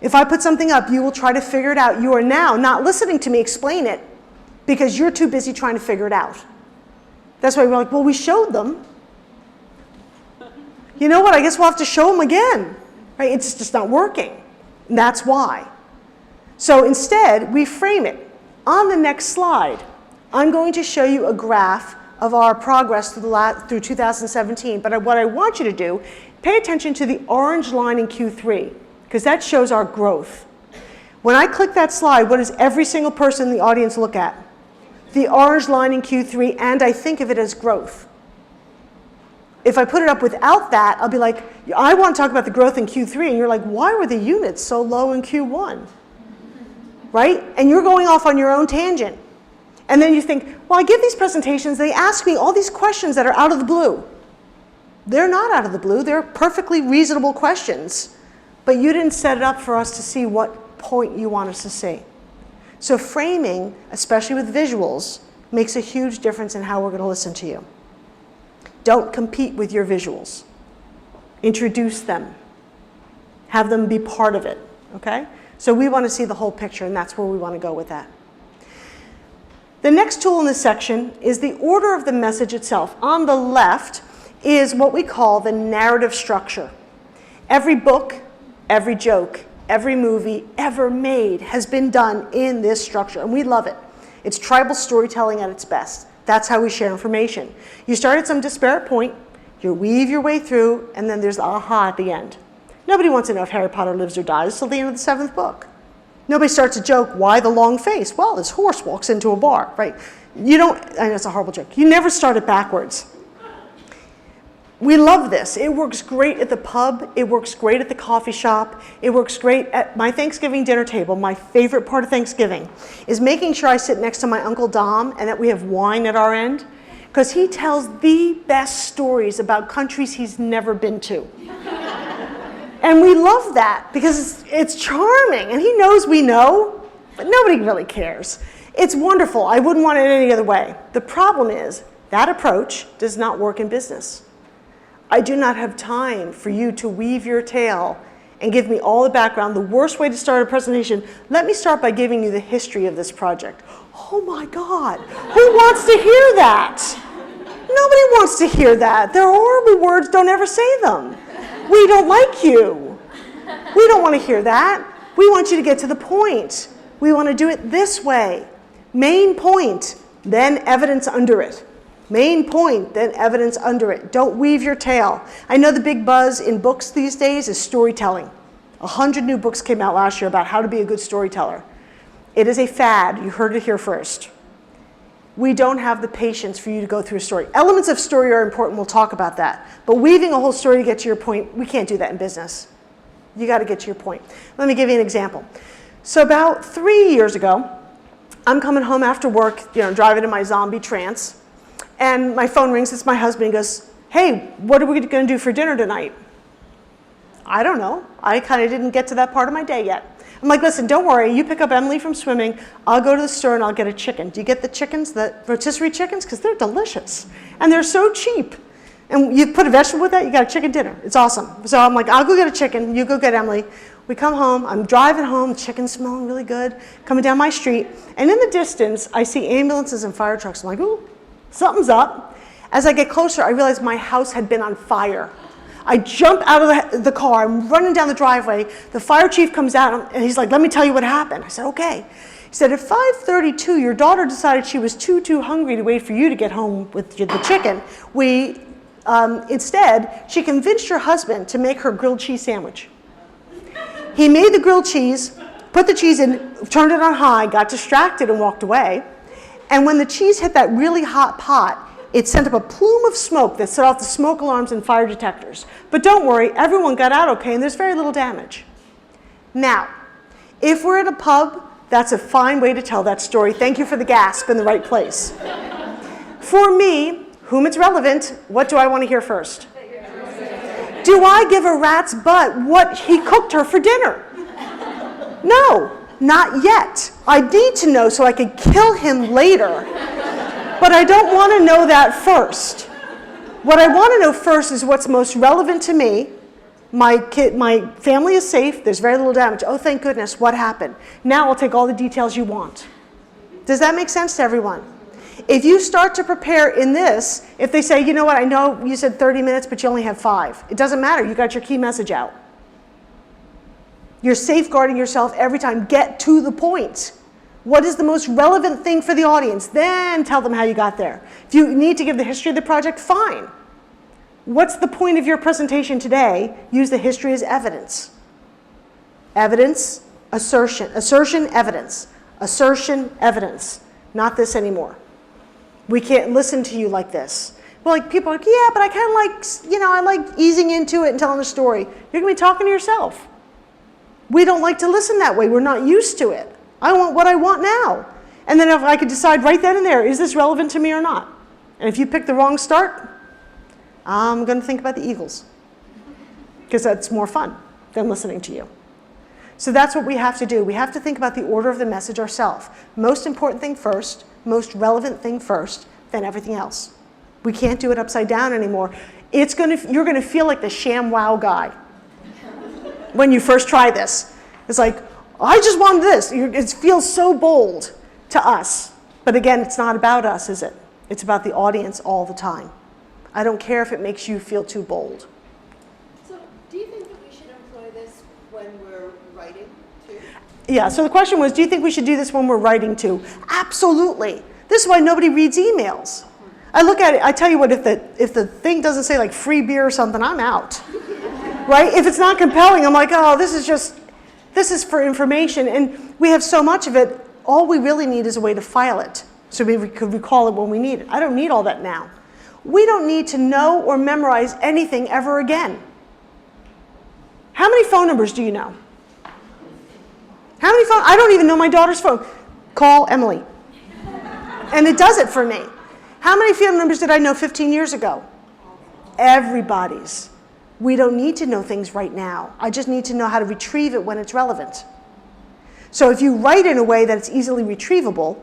A: If I put something up, you will try to figure it out. You are now not listening to me explain it because you're too busy trying to figure it out. That's why we're like, well, we showed them. You know what? I guess we'll have to show them again. Right? It's just not working. And that's why. So instead, we frame it. On the next slide, I'm going to show you a graph of our progress through 2017. But what I want you to do, pay attention to the orange line in Q3, because that shows our growth. When I click that slide, what does every single person in the audience look at? The orange line in Q3, and I think of it as growth. If I put it up without that, I'll be like, I want to talk about the growth in Q3, and you're like, why were the units so low in Q1? Right? And you're going off on your own tangent. And then you think, well, I give these presentations, they ask me all these questions that are out of the blue. They're not out of the blue, they're perfectly reasonable questions. But you didn't set it up for us to see what point you want us to see. So framing, especially with visuals, makes a huge difference in how we're going to listen to you. Don't compete with your visuals. Introduce them. Have them be part of it, okay? So we want to see the whole picture, and that's where we want to go with that. The next tool in this section is the order of the message itself. On the left is what we call the narrative structure. Every book, every joke, every movie ever made has been done in this structure, and we love it. It's tribal storytelling at its best. That's how we share information. You start at some disparate point, you weave your way through, and then there's the aha at the end. Nobody wants to know if Harry Potter lives or dies till the end of the 7th book. Nobody starts a joke, why the long face? Well, this horse walks into a bar, right? You don't, I know it's a horrible joke. You never start it backwards. We love this. It works great at the pub. It works great at the coffee shop. It works great at my Thanksgiving dinner table. My favorite part of Thanksgiving is making sure I sit next to my Uncle Dom and that we have wine at our end, because he tells the best stories about countries he's never been to. And we love that because it's charming, and he knows we know, but nobody really cares. It's wonderful. I wouldn't want it any other way. The problem is that approach does not work in business. I do not have time for you to weave your tale and give me all the background. The worst way to start a presentation, let me start by giving you the history of this project. Oh my God, who wants to hear that? Nobody wants to hear that. They're horrible words, don't ever say them. We don't like you. We don't want to hear that. We want you to get to the point. We want to do it this way. Main point, then evidence under it. Main point, then evidence under it. Don't weave your tale. I know the big buzz in books these days is storytelling. 100 new books came out last year about how to be a good storyteller. It is a fad. You heard it here first. We don't have the patience for you to go through a story. Elements of story are important. We'll talk about that. But weaving a whole story to get to your point, we can't do that in business. You got to get to your point. Let me give you an example. So about 3 years ago, I'm coming home after work, driving in my zombie trance. And my phone rings, it's my husband. He goes, hey, what are we going to do for dinner tonight? I don't know. I kind of didn't get to that part of my day yet. I'm like, listen, don't worry. You pick up Emily from swimming. I'll go to the store and I'll get a chicken. Do you get the chickens, the rotisserie chickens? Because they're delicious. And they're so cheap. And you put a vegetable with that, you got a chicken dinner. It's awesome. So I'm like, I'll go get a chicken. You go get Emily. We come home. I'm driving home. The chicken's smelling really good. Coming down my street. And in the distance, I see ambulances and fire trucks. I'm like, ooh. Something's up. As I get closer, I realize my house had been on fire. I jump out of the car. I'm running down the driveway. The fire chief comes out, and he's like, let me tell you what happened. I said, okay. He said, at 5:32, your daughter decided she was too hungry to wait for you to get home with the chicken. Instead, she convinced your husband to make her grilled cheese sandwich. He made the grilled cheese, put the cheese in, turned it on high, got distracted, and walked away. And when the cheese hit that really hot pot, it sent up a plume of smoke that set off the smoke alarms and fire detectors. But don't worry, everyone got out okay, and there's very little damage. Now, if we're in a pub, that's a fine way to tell that story. Thank you for the gasp in the right place. For me, whom it's relevant, what do I want to hear first? Do I give a rat's butt what he cooked her for dinner? No. Not yet. I need to know so I can kill him later, but I don't want to know that first. What I want to know first is what's most relevant to me. My family is safe. There's very little damage. Oh, thank goodness. What happened? Now I'll take all the details you want. Does that make sense to everyone? If you start to prepare in this, if they say, you know what, I know you said 30 minutes, but you only have 5. It doesn't matter. You got your key message out. You're safeguarding yourself every time. Get to the point. What is the most relevant thing for the audience? Then tell them how you got there. If you need to give the history of the project, fine. What's the point of your presentation today? Use the history as evidence. Evidence, assertion. Assertion, evidence. Assertion, evidence. Not this anymore. We can't listen to you like this. Well, people are like, yeah, but I kind of like, I like easing into it and telling the story. You're going to be talking to yourself. We don't like to listen that way. We're not used to it. I want what I want now. And then if I could decide right then and there, is this relevant to me or not? And if you pick the wrong start, I'm going to think about the Eagles. Because that's more fun than listening to you. So that's what we have to do. We have to think about the order of the message ourselves. Most important thing first, most relevant thing first, then everything else. We can't do it upside down anymore. You're going to feel like the ShamWow guy when you first try this. It's like, I just wanted this. It feels so bold to us. But again, it's not about us, is it? It's about the audience all the time. I don't care if it makes you feel too bold.
B: So do you think that we should employ this when we're writing too?
A: Yeah, so the question was, do you think we should do this when we're writing too? Absolutely. This is why nobody reads emails. I look at it, I tell you what, if the thing doesn't say like free beer or something, I'm out. Right? If it's not compelling, I'm like, oh, this is for information. And we have so much of it, all we really need is a way to file it. So we could recall it when we need it. I don't need all that now. We don't need to know or memorize anything ever again. How many phone numbers do you know? How many phone? I don't even know my daughter's phone. Call Emily. And it does it for me. How many phone numbers did I know 15 years ago? Everybody's. We don't need to know things right now. I just need to know how to retrieve it when it's relevant. So if you write in a way that it's easily retrievable,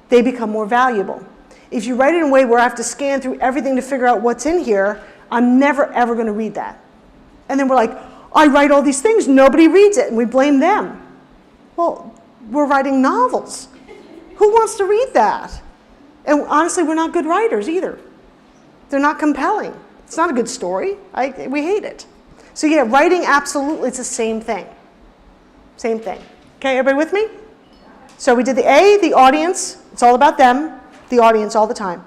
A: they become more valuable. If you write it in a way where I have to scan through everything to figure out what's in here, I'm never, ever going to read that. And then we're like, I write all these things, nobody reads it, and we blame them. Well, we're writing novels. Who wants to read that? And honestly, we're not good writers either. They're not compelling. It's not a good story. We hate it. So yeah, writing, absolutely, it's the same thing. Same thing. Okay, everybody with me? So we did the A, the audience. It's all about them, the audience all the time.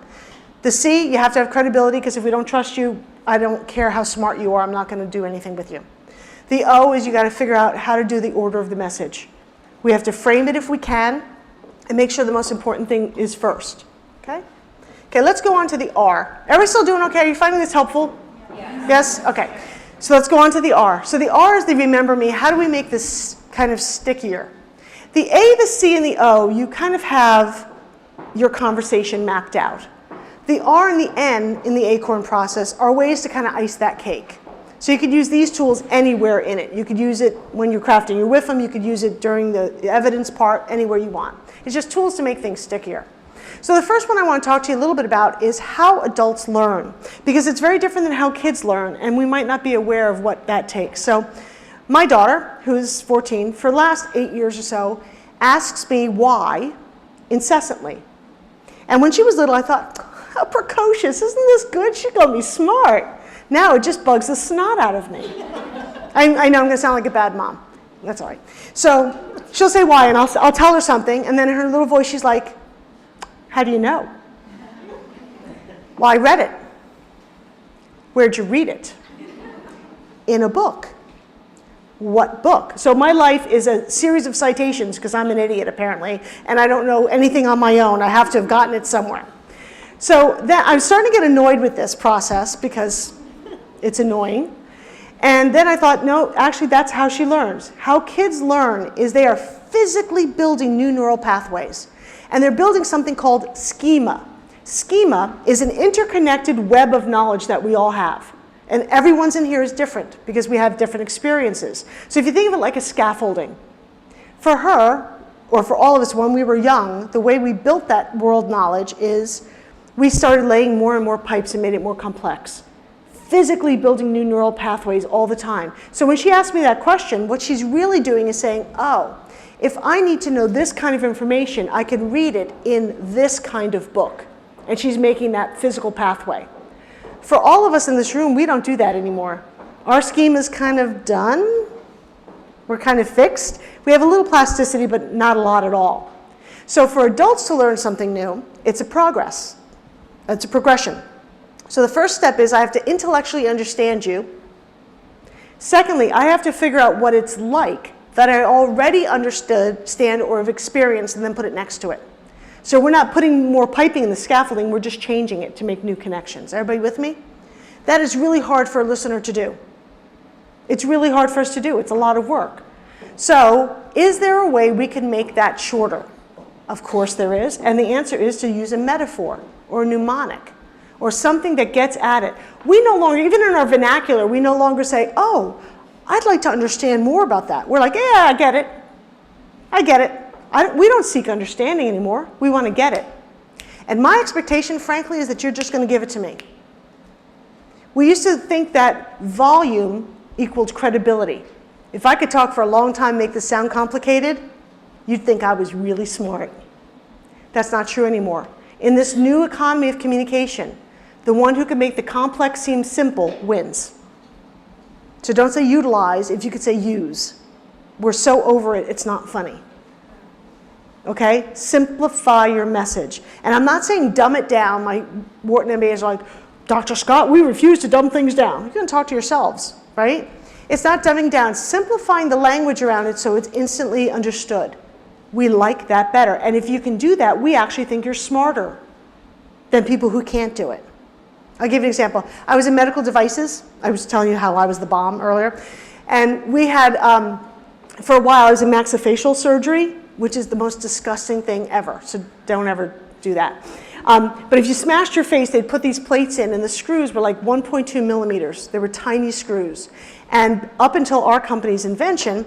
A: The C, you have to have credibility, because if we don't trust you, I don't care how smart you are, I'm not going to do anything with you. The O is you got to figure out how to do the order of the message. We have to frame it if we can, and make sure the most important thing is first. Okay? Okay, let's go on to the R. Everybody still doing okay? Are you finding this helpful? Yes. Yes? Okay. So let's go on to the R. So the R is the remember me. How do we make this kind of stickier? The A, the C, and the O, you kind of have your conversation mapped out. The R and the N in the ACORN process are ways to kind of ice that cake. So you could use these tools anywhere in it. You could use it when you're crafting your WIFM. You could use it during the evidence part, anywhere you want. It's just tools to make things stickier. So the first one I want to talk to you a little bit about is how adults learn, because it's very different than how kids learn, and we might not be aware of what that takes. So my daughter, who's 14, for the last 8 years or so, asks me why incessantly. And when she was little, I thought, how precocious, isn't this good? She's going to be smart. Now it just bugs the snot out of me. I know I'm going to sound like a bad mom. That's all right. So she'll say why, and I'll tell her something, and then in her little voice, she's like, how do you know? Well, I read it. Where'd you read it? In a book. What book? So my life is a series of citations, because I'm an idiot apparently, and I don't know anything on my own. I have to have gotten it somewhere. So I'm starting to get annoyed with this process because it's annoying. And then I thought, no, actually that's how she learns. How kids learn is they are physically building new neural pathways. And they're building something called schema. Schema is an interconnected web of knowledge that we all have. And everyone's in here is different because we have different experiences. So if you think of it like a scaffolding, for her, or for all of us when we were young, the way we built that world knowledge is we started laying more and more pipes and made it more complex. Physically building new neural pathways all the time. So when she asked me that question, what she's really doing is saying, oh, if I need to know this kind of information, I can read it in this kind of book. And she's making that physical pathway. For all of us in this room, we don't do that anymore. Our schema is kind of done. We're kind of fixed. We have a little plasticity, but not a lot at all. So for adults to learn something new, it's a progress. It's a progression. So the first step is I have to intellectually understand you. Secondly, I have to figure out what it's like that I already understand or have experienced, and then put it next to it. So we're not putting more piping in the scaffolding, we're just changing it to make new connections. Everybody with me? That is really hard for a listener to do. It's really hard for us to do. It's a lot of work. So is there a way we can make that shorter? Of course there is, and the answer is to use a metaphor or a mnemonic or something that gets at it. We no longer, even in our vernacular, we no longer say, oh, I'd like to understand more about that. We're like, yeah, I get it. I get it. We don't seek understanding anymore. We want to get it. And my expectation, frankly, is that you're just going to give it to me. We used to think that volume equaled credibility. If I could talk for a long time, make this sound complicated, you'd think I was really smart. That's not true anymore. In this new economy of communication, the one who can make the complex seem simple wins. So don't say utilize if you could say use. We're so over it, it's not funny. Okay? Simplify your message. And I'm not saying dumb it down. My Wharton MBAs are like, Dr. Scott, we refuse to dumb things down. You can talk to yourselves, right? It's not dumbing down. Simplifying the language around it so it's instantly understood. We like that better. And if you can do that, we actually think you're smarter than people who can't do it. I'll give you an example. I was in medical devices. I was telling you how I was the bomb earlier. And we had, for a while, I was in maxillofacial surgery, which is the most disgusting thing ever. So don't ever do that. But if you smashed your face, they'd put these plates in, and the screws were like 1.2 millimeters. They were tiny screws. And up until our company's invention,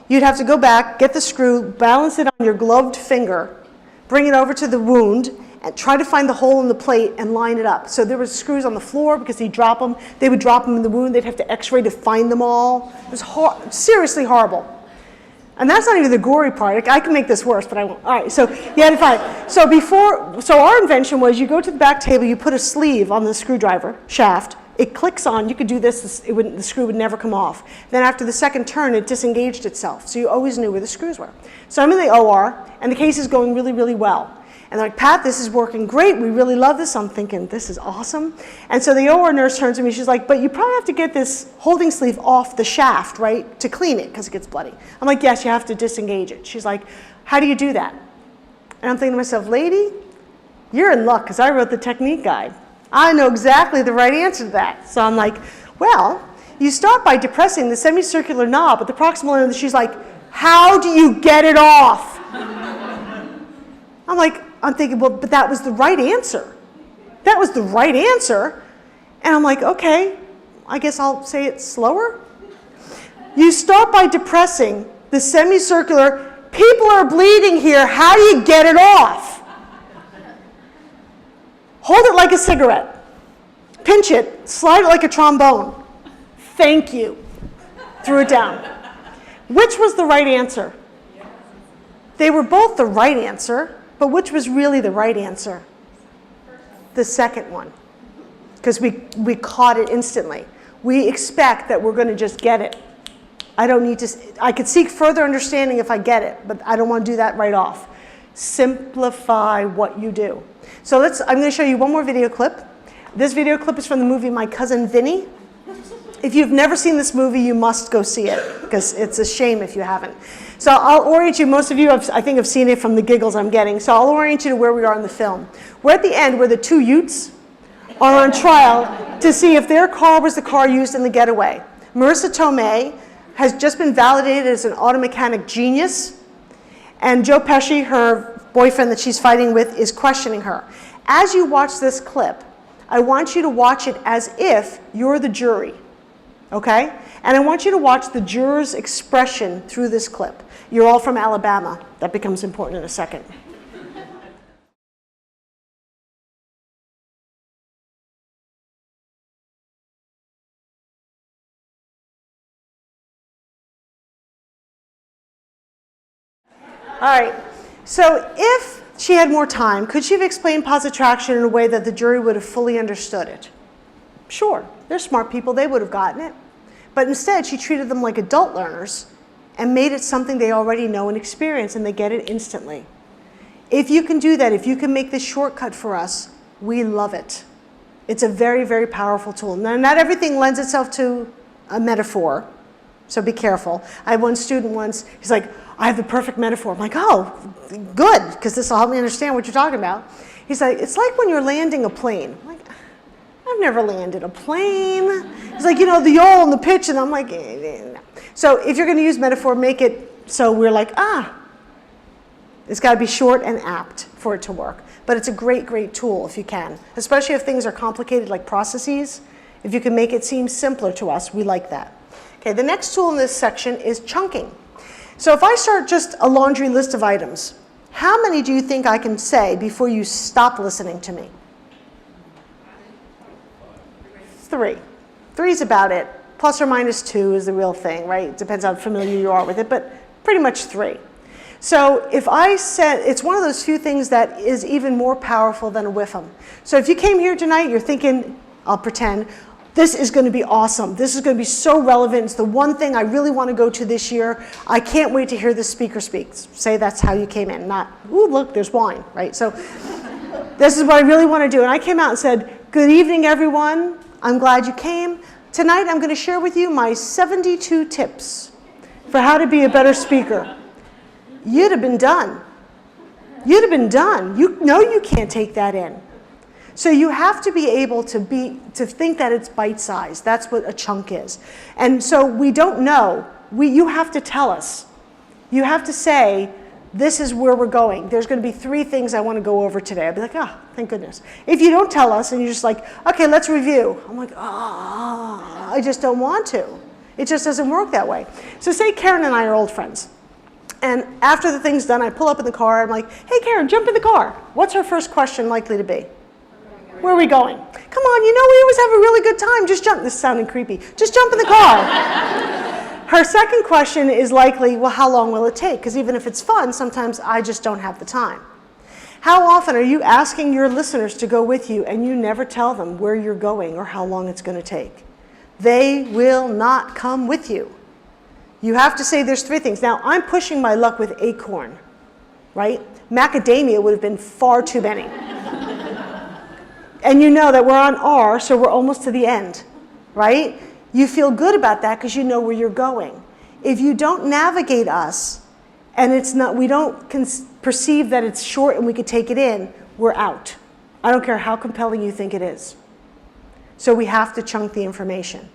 A: you'd have to go back, get the screw, balance it on your gloved finger, bring it over to the wound, and try to find the hole in the plate and line it up. So there were screws on the floor because they'd drop them. They would drop them in the wound. They'd have to x-ray to find them all. It was seriously horrible. And that's not even the gory part. I can make this worse, but I won't. All right, so you had to find it. So our invention was you go to the back table, you put a sleeve on the screwdriver shaft, it clicks on, you could do this, the screw would never come off. Then after the second turn, it disengaged itself, so you always knew where the screws were. So I'm in the OR, and the case is going really, really well. And they're like, Pat, this is working great. We really love this. I'm thinking, this is awesome. And so the OR nurse turns to me. She's like, but you probably have to get this holding sleeve off the shaft, right, to clean it because it gets bloody. I'm like, yes, you have to disengage it. She's like, how do you do that? And I'm thinking to myself, lady, you're in luck because I wrote the technique guide. I know exactly the right answer to that. So I'm like, well, you start by depressing the semicircular knob with the proximal end. She's like, how do you get it off? I'm thinking, well, but that was the right answer. That was the right answer. And I'm like, okay, I guess I'll say it slower. You start by depressing the semicircular, people are bleeding here, how do you get it off? Hold it like a cigarette. Pinch it, slide it like a trombone. Thank you. Threw it down. Which was the right answer? They were both the right answer. But which was really the right answer? The second one. Because we caught it instantly. We expect that we're going to just get it. I could seek further understanding if I get it, but I don't want to do that right off. Simplify what you do. So I'm going to show you one more video clip. This video clip is from the movie My Cousin Vinny. If you've never seen this movie, you must go see it, because it's a shame if you haven't. So I'll orient you, most of you I think have seen it from the giggles I'm getting, so I'll orient you to where we are in the film. We're at the end where the two Utes are on trial to see if their car was the car used in the getaway. Marissa Tomei has just been validated as an auto mechanic genius, and Joe Pesci, her boyfriend that she's fighting with, is questioning her. As you watch this clip, I want you to watch it as if you're the jury. Okay? And I want you to watch the juror's expression through this clip. You're all from Alabama. That becomes important in a second. All right. So if she had more time, could she have explained positive attraction in a way that the jury would have fully understood it? Sure. They're smart people. They would have gotten it. But instead, she treated them like adult learners and made it something they already know and experience, and they get it instantly. If you can do that, if you can make this shortcut for us, we love it. It's a very, very powerful tool. Now, not everything lends itself to a metaphor, so be careful. I had one student once, he's like, I have the perfect metaphor. I'm like, oh, good, because this will help me understand what you're talking about. He's like, it's like when you're landing a plane. I'm like, I've never landed a plane. He's like, you know, the yaw and the pitch, and I'm like, no. So if you're going to use metaphor, make it so we're like, it's got to be short and apt for it to work. But it's a great, great tool if you can, especially if things are complicated like processes. If you can make it seem simpler to us, we like that. Okay, the next tool in this section is chunking. So if I start just a laundry list of items, how many do you think I can say before you stop listening to me? 3. 3 is about it. Plus or minus 2 is the real thing, right? It depends how familiar you are with it, but pretty much 3. So if I said, it's one of those few things that is even more powerful than a whiffum. So if you came here tonight, you're thinking, I'll pretend, this is going to be awesome. This is going to be so relevant. It's the one thing I really want to go to this year. I can't wait to hear this speaker speak. Say that's how you came in, not, ooh, look, there's wine, right? So this is what I really want to do. And I came out and said, good evening, everyone. I'm glad you came. Tonight, I'm going to share with you my 72 tips for how to be a better speaker. You'd have been done. You'd have been done. You know you can't take that in. So you have to be able to think that it's bite-sized. That's what a chunk is. And so we don't know. You have to tell us. You have to say, this is where we're going. There's going to be 3 things I want to go over today. I'll be like, oh, thank goodness. If you don't tell us and you're just like, okay, let's review. I'm like, I just don't want to. It just doesn't work that way. So say Karen and I are old friends. And after the thing's done, I pull up in the car. I'm like, hey, Karen, jump in the car. What's her first question likely to be? Where are we going? Come on, you know we always have a really good time. Just jump. This is sounding creepy. Just jump in the car. Her second question is likely, well, how long will it take? Because even if it's fun, sometimes I just don't have the time. How often are you asking your listeners to go with you and you never tell them where you're going or how long it's going to take? They will not come with you. You have to say there's 3 things. Now, I'm pushing my luck with acorn, right? Macadamia would have been far too many. And you know that we're on R, so we're almost to the end, right? You feel good about that because you know where you're going. If you don't navigate us, and we don't perceive that it's short and we could take it in, we're out. I don't care how compelling you think it is. So we have to chunk the information,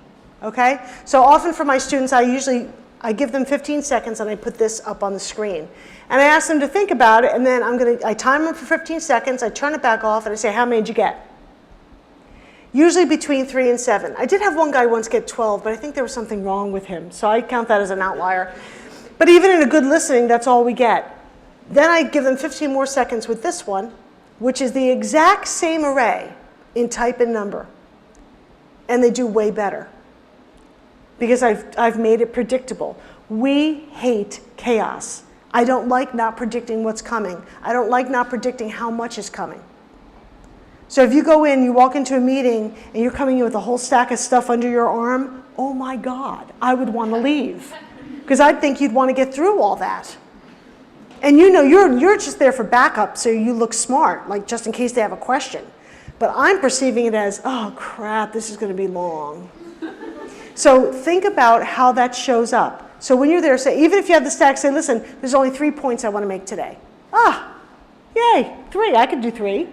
A: okay? So often for my students, I give them 15 seconds and I put this up on the screen. And I ask them to think about it, and then I time them for 15 seconds, I turn it back off, and I say, how many did you get? Usually between 3 and 7. I did have one guy once get 12, but I think there was something wrong with him, so I count that as an outlier. But even in a good listening, that's all we get. Then I give them 15 more seconds with this one, which is the exact same array in type and number. And they do way better. Because I've made it predictable. We hate chaos. I don't like not predicting what's coming. I don't like not predicting how much is coming. So if you go in, you walk into a meeting, and you're coming in with a whole stack of stuff under your arm, oh my God, I would want to leave. Because I'd think you'd want to get through all that. And you know, you're just there for backup, so you look smart, like just in case they have a question. But I'm perceiving it as, oh crap, this is going to be long. So think about how that shows up. So when you're there, say, even if you have the stack, say, listen, there's only 3 points I want to make today. Yay, 3, I could do 3.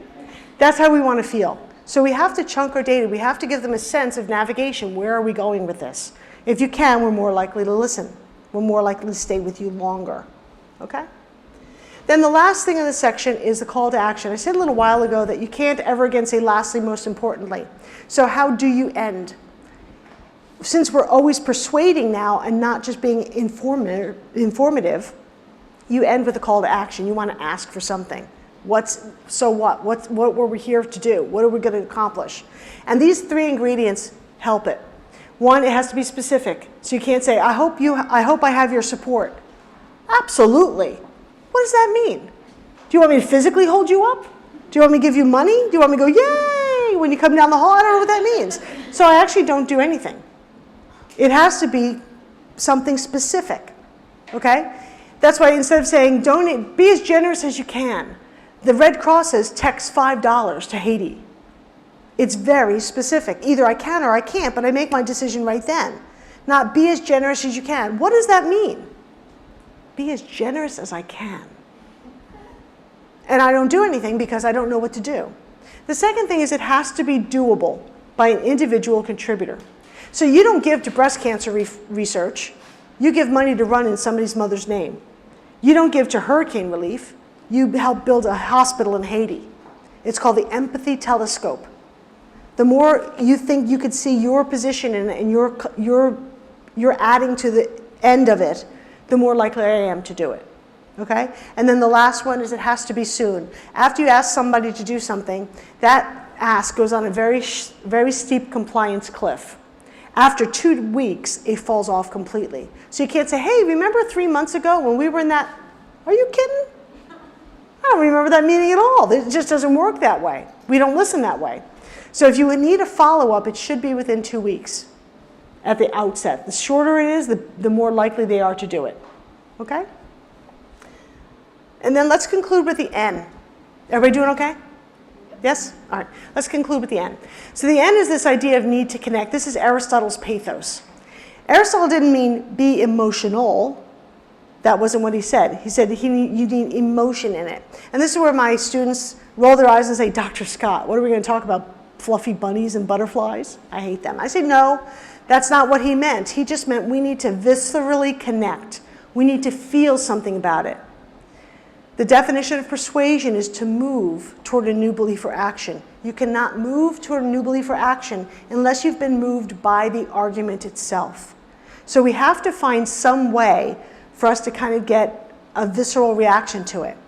A: That's how we want to feel. So we have to chunk our data. We have to give them a sense of navigation. Where are we going with this? If you can, we're more likely to listen. We're more likely to stay with you longer. Okay? Then the last thing in this section is the call to action. I said a little while ago that you can't ever again say lastly, most importantly. So how do you end? Since we're always persuading now and not just being informative, you end with a call to action. You want to ask for something. So what? What were we here to do? What are we going to accomplish? And these 3 ingredients help it. 1, it has to be specific. So you can't say, I hope I have your support. Absolutely. What does that mean? Do you want me to physically hold you up? Do you want me to give you money? Do you want me to go, yay, when you come down the hall? I don't know what that means. So I actually don't do anything. It has to be something specific, okay? That's why instead of saying donate, be as generous as you can. The Red Cross says text $5 to Haiti. It's very specific. Either I can or I can't, but I make my decision right then. Not be as generous as you can. What does that mean? Be as generous as I can. And I don't do anything because I don't know what to do. The second thing is it has to be doable by an individual contributor. So you don't give to breast cancer research. You give money to run in somebody's mother's name. You don't give to hurricane relief. You help build a hospital in Haiti. It's called the empathy telescope. The more you think you could see your position and your you're adding to the end of it, the more likely I am to do it. Okay? And then the last one is it has to be soon. After you ask somebody to do something, that ask goes on a very steep compliance cliff. After 2 weeks, it falls off completely. So you can't say, hey, remember 3 months ago when we were in that, are you kidding? I don't remember that meeting at all. It just doesn't work that way. We don't listen that way. So if you would need a follow-up, it should be within 2 weeks at the outset. The shorter it is, the more likely they are to do it. Okay? And then let's conclude with the N. Everybody doing okay? Yes? All right. Let's conclude with the N. So the N is this idea of need to connect. This is Aristotle's pathos. Aristotle didn't mean be emotional. That wasn't what he said. He said you need emotion in it. And this is where my students roll their eyes and say, Dr. Scott, what are we going to talk about? Fluffy bunnies and butterflies? I hate them. I say, no, that's not what he meant. He just meant we need to viscerally connect. We need to feel something about it. The definition of persuasion is to move toward a new belief or action. You cannot move toward a new belief or action unless you've been moved by the argument itself. So we have to find some way for us to kind of get a visceral reaction to it.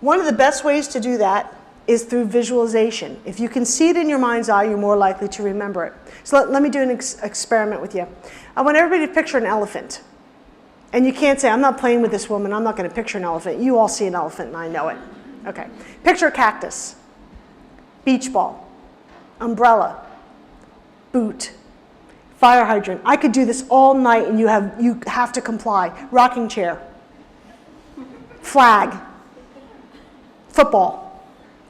A: One of the best ways to do that is through visualization. If you can see it in your mind's eye, you're more likely to remember it. So let me do an experiment with you. I want everybody to picture an elephant. And you can't say, I'm not playing with this woman, I'm not going to picture an elephant. You all see an elephant and I know it. Okay. Picture a cactus, beach ball, umbrella, boot, fire hydrant. I could do this all night and you have to comply. Rocking chair, flag, football.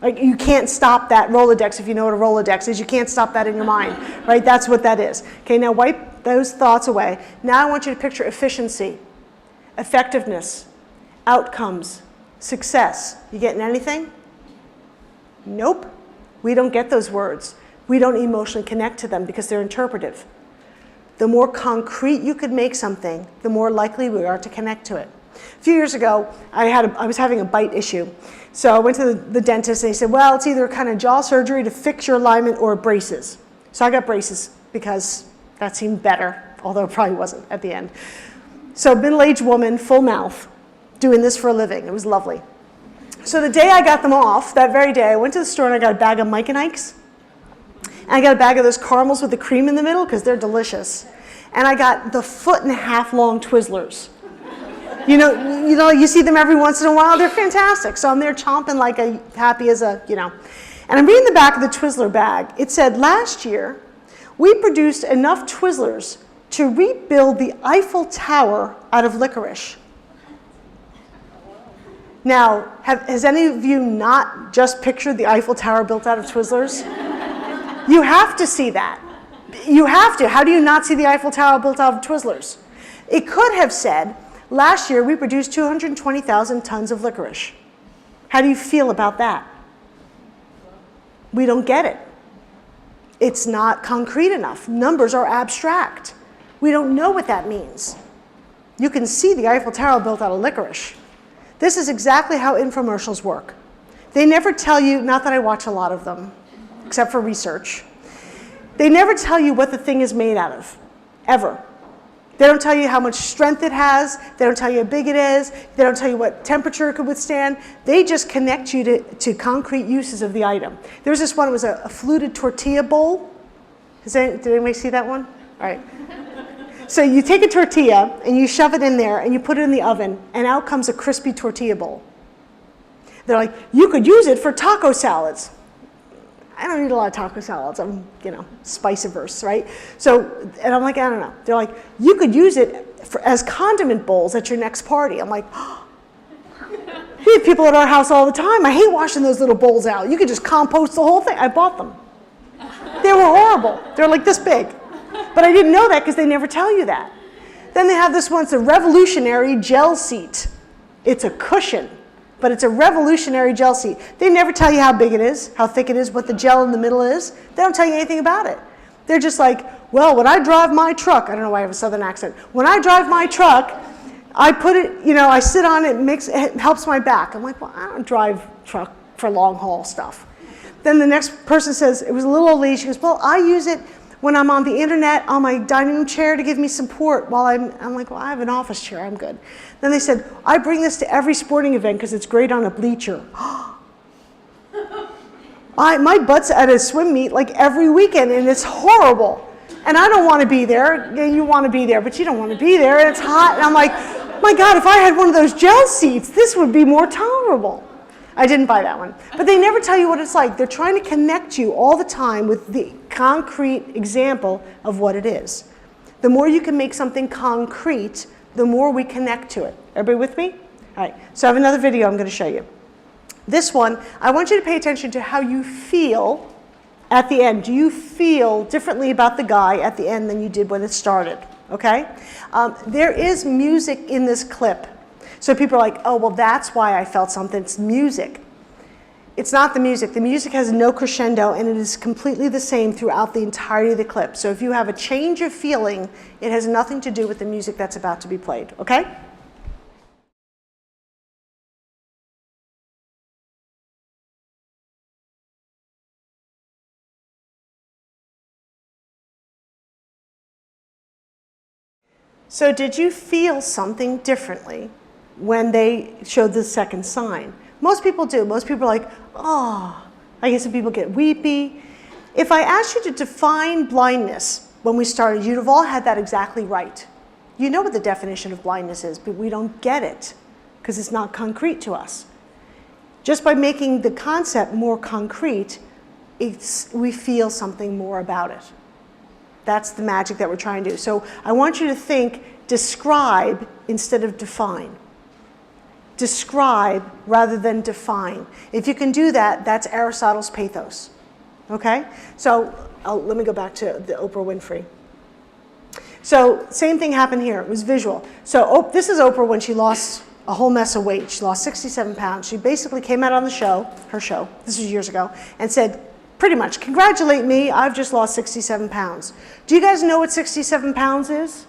A: Like you can't stop that. Rolodex, if you know what a Rolodex is, you can't stop that in your mind, right? That's what that is. Okay, now wipe those thoughts away. Now I want you to picture efficiency, effectiveness, outcomes, success. You getting anything? Nope. We don't get those words. We don't emotionally connect to them because they're interpretive. The more concrete you could make something, the more likely we are to connect to it. A few years ago, I was having a bite issue. So I went to the dentist and he said, well, it's either kind of jaw surgery to fix your alignment or braces. So I got braces because that seemed better, although it probably wasn't at the end. So middle-aged woman, full mouth, doing this for a living. It was lovely. So the day I got them off, that very day, I went to the store and I got a bag of Mike and Ike's. And I got a bag of those caramels with the cream in the middle because they're delicious. And I got the 1.5 foot long Twizzlers. You know, you see them every once in a while. They're fantastic. So I'm there chomping like happy as a, And I'm reading the back of the Twizzler bag. It said, last year, we produced enough Twizzlers to rebuild the Eiffel Tower out of licorice. Now, has any of you not just pictured the Eiffel Tower built out of Twizzlers? You have to see that. You have to. How do you not see the Eiffel Tower built out of Twizzlers? It could have said, last year, we produced 220,000 tons of licorice. How do you feel about that? We don't get it. It's not concrete enough. Numbers are abstract. We don't know what that means. You can see the Eiffel Tower built out of licorice. This is exactly how infomercials work. They never tell you, not that I watch a lot of them, except for research. They never tell you what the thing is made out of, ever. They don't tell you how much strength it has. They don't tell you how big it is. They don't tell you what temperature it could withstand. They just connect you to concrete uses of the item. There was this one, it was a fluted tortilla bowl. Did anybody see that one? All right. So you take a tortilla and you shove it in there and you put it in the oven and out comes a crispy tortilla bowl. They're like, you could use it for taco salads. I don't eat a lot of taco salads. I'm, spice-averse, right? So, and I'm like, I don't know. They're like, you could use it as condiment bowls at your next party. I'm like, we have people at our house all the time. I hate washing those little bowls out. You could just compost the whole thing. I bought them. They were horrible. They're like this big. But I didn't know that because they never tell you that. Then they have this one, it's a revolutionary gel seat. It's a cushion. But it's a revolutionary gel seat. They never tell you how big it is, how thick it is, what the gel in the middle is. They don't tell you anything about it. They're just like, well, when I drive my truck, I don't know why I have a southern accent. When I drive my truck, I put it, I sit on it, it helps my back. I'm like, well, I don't drive truck for long haul stuff. Then the next person says, it was a little old lady, she goes, well, I use it When I'm on the internet, on my dining room chair to give me support while I'm like, well, I have an office chair, I'm good. Then they said, I bring this to every sporting event because it's great on a bleacher. My butt's at a swim meet like every weekend, and it's horrible. And I don't want to be there. You want to be there, but you don't want to be there, and it's hot. And I'm like, my God, if I had one of those gel seats, this would be more tolerable. I didn't buy that one. But they never tell you what it's like. They're trying to connect you all the time with the concrete example of what it is. The more you can make something concrete, the more we connect to it. Everybody with me? All right, so I have another video I'm going to show you. This one, I want you to pay attention to how you feel at the end. Do you feel differently about the guy at the end than you did when it started? Okay? There is music in this clip. So people are like, oh, well, that's why I felt something. It's music. It's not the music. The music has no crescendo, and it is completely the same throughout the entirety of the clip. So if you have a change of feeling, it has nothing to do with the music that's about to be played. Okay? So did you feel something differently when they showed the second sign? Most people do. Most people are like, oh, I guess some people get weepy. If I asked you to define blindness when we started, you'd have all had that exactly right. You know what the definition of blindness is, but we don't get it because it's not concrete to us. Just by making the concept more concrete, we feel something more about it. That's the magic that we're trying to do. So I want you to think describe instead of define. Describe rather than define. If you can do that, that's Aristotle's pathos. Okay? So let me go back to the Oprah Winfrey. So same thing happened here. It was visual. So this is Oprah when she lost a whole mess of weight. She lost 67 pounds. She basically came out on the show, her show, this was years ago, and said, pretty much, congratulate me, I've just lost 67 pounds. Do you guys know what 67 pounds is?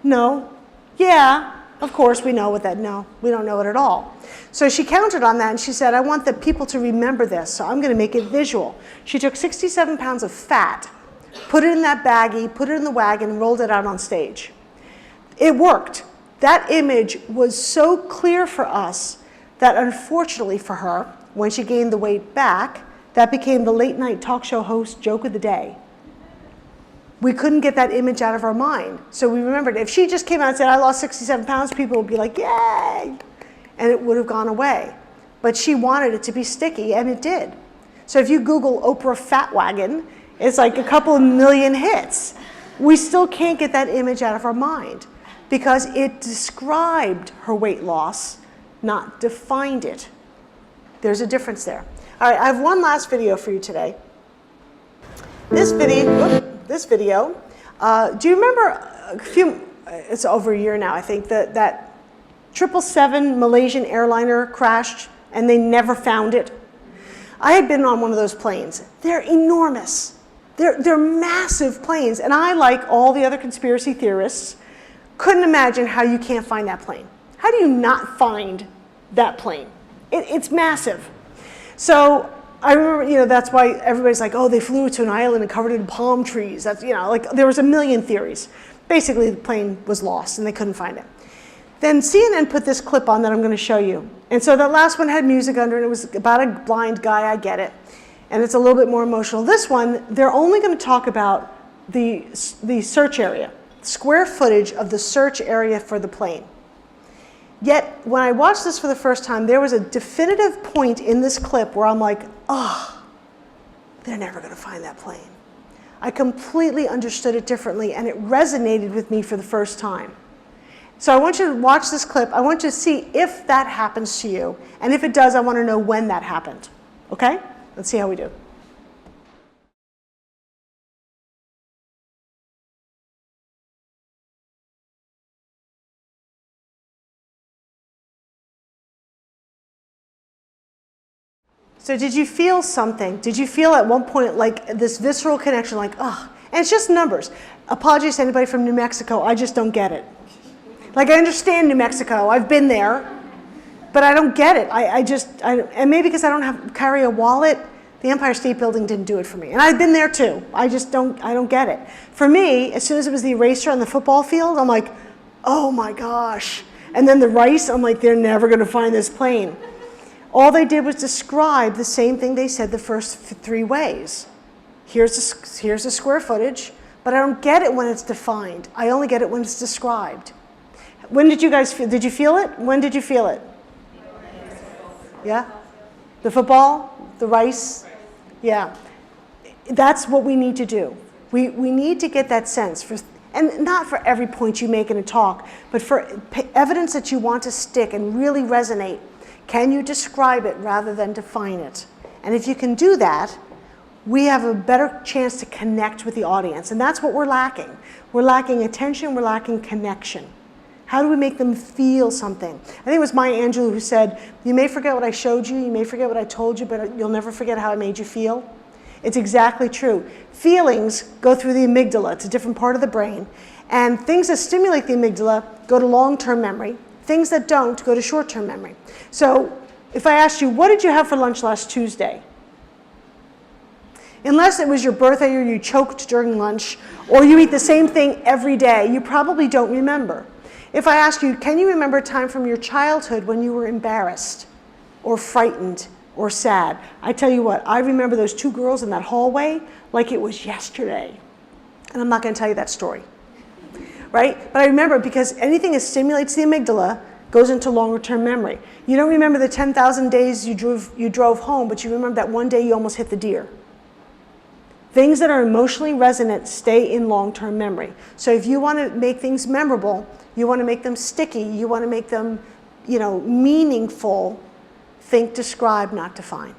A: No? Yeah, of course we know what that, no, we don't know it at all. So she counted on that and she said, I want the people to remember this, so I'm gonna make it visual. She took 67 pounds of fat, put it in that baggie, put it in the wagon, and rolled it out on stage. It worked. That image was so clear for us that unfortunately for her, when she gained the weight back, that became the late night talk show host joke of the day. We couldn't get that image out of our mind. So we remembered, if she just came out and said, I lost 67 pounds, people would be like, yay! And it would have gone away. But she wanted it to be sticky, and it did. So if you Google Oprah Fat Wagon, it's like a couple of million hits. We still can't get that image out of our mind because it described her weight loss, not defined it. There's a difference there. All right, I have one last video for you today. This video, do you remember it's over a year now, I think, that 777 Malaysian airliner crashed and they never found it? I had been on one of those planes. They're enormous. They're massive planes, and I, like all the other conspiracy theorists, couldn't imagine how you can't find that plane. How do you not find that plane? It's massive. So I remember, that's why everybody's like, oh, they flew to an island and covered it in palm trees. That's, like there was a million theories. Basically, the plane was lost and they couldn't find it. Then CNN put this clip on that I'm going to show you. And so that last one had music under it. It was about a blind guy, I get it. And it's a little bit more emotional. This one, they're only going to talk about the search area, square footage of the search area for the plane. Yet, when I watched this for the first time, there was a definitive point in this clip where I'm like, oh, they're never going to find that plane. I completely understood it differently, and it resonated with me for the first time. So I want you to watch this clip. I want you to see if that happens to you. And if it does, I want to know when that happened. Okay? Let's see how we do. So did you feel something? Did you feel at one point like this visceral connection, like, oh, and it's just numbers. Apologies to anybody from New Mexico, I just don't get it. Like, I understand New Mexico, I've been there, but I don't get it. And maybe because I don't carry a wallet, The Empire State Building didn't do it for me. And I've been there too. I don't get it. For me, as soon as it was the eraser on the football field, I'm like, oh my gosh. And then the rice, I'm like, they're never going to find this plane. All they did was describe the same thing they said the first 3 ways. Here's the square footage, but I don't get it when it's defined. I only get it when it's described. When did you guys feel, did you feel it? When did you feel it? Yeah? The football, the rice, yeah. That's what we need to do. We need to get that sense, and not for every point you make in a talk, but for evidence that you want to stick and really resonate. Can you describe it rather than define it? And if you can do that, we have a better chance to connect with the audience. And that's what we're lacking. We're lacking attention, we're lacking connection. How do we make them feel something? I think it was Maya Angelou who said, you may forget what I showed you, you may forget what I told you, but you'll never forget how I made you feel. It's exactly true. Feelings go through the amygdala. It's a different part of the brain. And things that stimulate the amygdala go to long-term memory. Things that don't go to short-term memory. So if I asked you, what did you have for lunch last Tuesday? Unless it was your birthday or you choked during lunch, or you eat the same thing every day, you probably don't remember. If I ask you, can you remember a time from your childhood when you were embarrassed or frightened or sad? I tell you what, I remember those 2 girls in that hallway like it was yesterday. And I'm not going to tell you that story, right? But I remember because anything that stimulates the amygdala goes into longer term memory. You don't remember the 10,000 days you drove home, but you remember that one day you almost hit the deer. Things that are emotionally resonant stay in long-term memory. So if you want to make things memorable, you want to make them sticky, you want to make them, meaningful, think, describe, not define.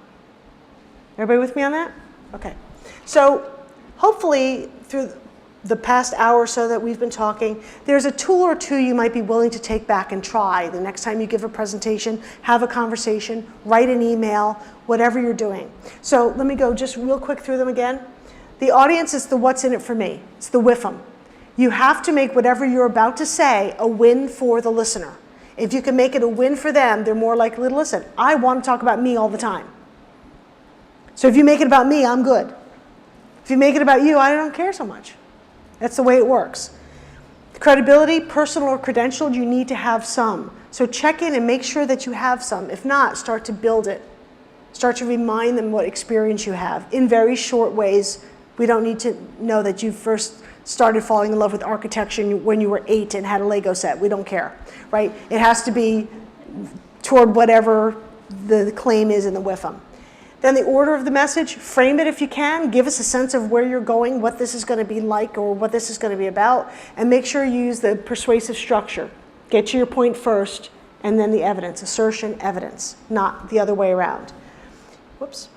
A: Everybody with me on that? Okay. So hopefully through the past hour or so that we've been talking, there's a tool or 2 you might be willing to take back and try. The next time you give a presentation, have a conversation, write an email, whatever you're doing. So let me go just real quick through them again. The audience is the what's in it for me. It's the WIFM. You have to make whatever you're about to say a win for the listener. If you can make it a win for them, they're more likely to listen. I want to talk about me all the time. So if you make it about me, I'm good. If you make it about you, I don't care so much. That's the way it works. Credibility, personal or credentialed, you need to have some. So check in and make sure that you have some. If not, start to build it. Start to remind them what experience you have in very short ways. We don't need to know that you first started falling in love with architecture when you were 8 and had a Lego set. We don't care, right? It has to be toward whatever the claim is in the WIFM. Then the order of the message, frame it if you can. Give us a sense of where you're going, what this is going to be like or what this is going to be about, and make sure you use the persuasive structure. Get to your point first, and then the evidence, assertion, evidence, not the other way around. Whoops.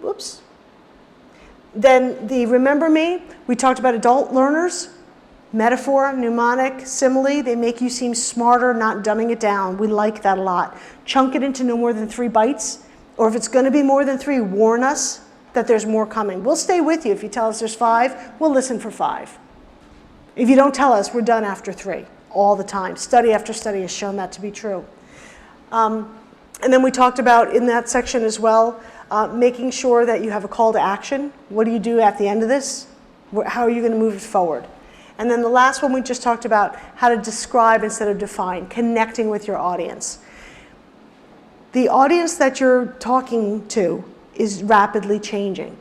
A: Whoops. Then the remember me, we talked about adult learners, metaphor, mnemonic, simile, they make you seem smarter, not dumbing it down. We like that a lot. Chunk it into no more than 3 bites, or if it's going to be more than 3, warn us that there's more coming. We'll stay with you. If you tell us there's 5, we'll listen for 5. If you don't tell us, we're done after 3 all the time. Study after study has shown that to be true. And then we talked about in that section as well, making sure that you have a call to action. What do you do at the end of this? How are you going to move it forward? And then the last one we just talked about, how to describe instead of define, connecting with your audience. The audience that you're talking to is rapidly changing.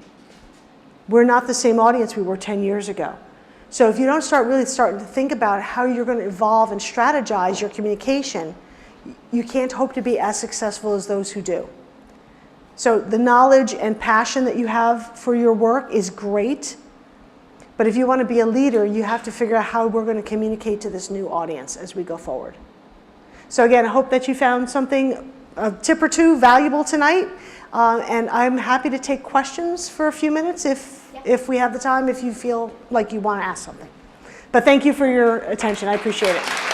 A: We're not the same audience we were 10 years ago. So if you don't start to think about how you're going to evolve and strategize your communication, you can't hope to be as successful as those who do. So the knowledge and passion that you have for your work is great, but if you want to be a leader, you have to figure out how we're going to communicate to this new audience as we go forward. So again, I hope that you found something, a tip or 2 valuable tonight, and I'm happy to take questions for a few minutes if we have the time, if you feel like you want to ask something. But thank you for your attention. I appreciate it.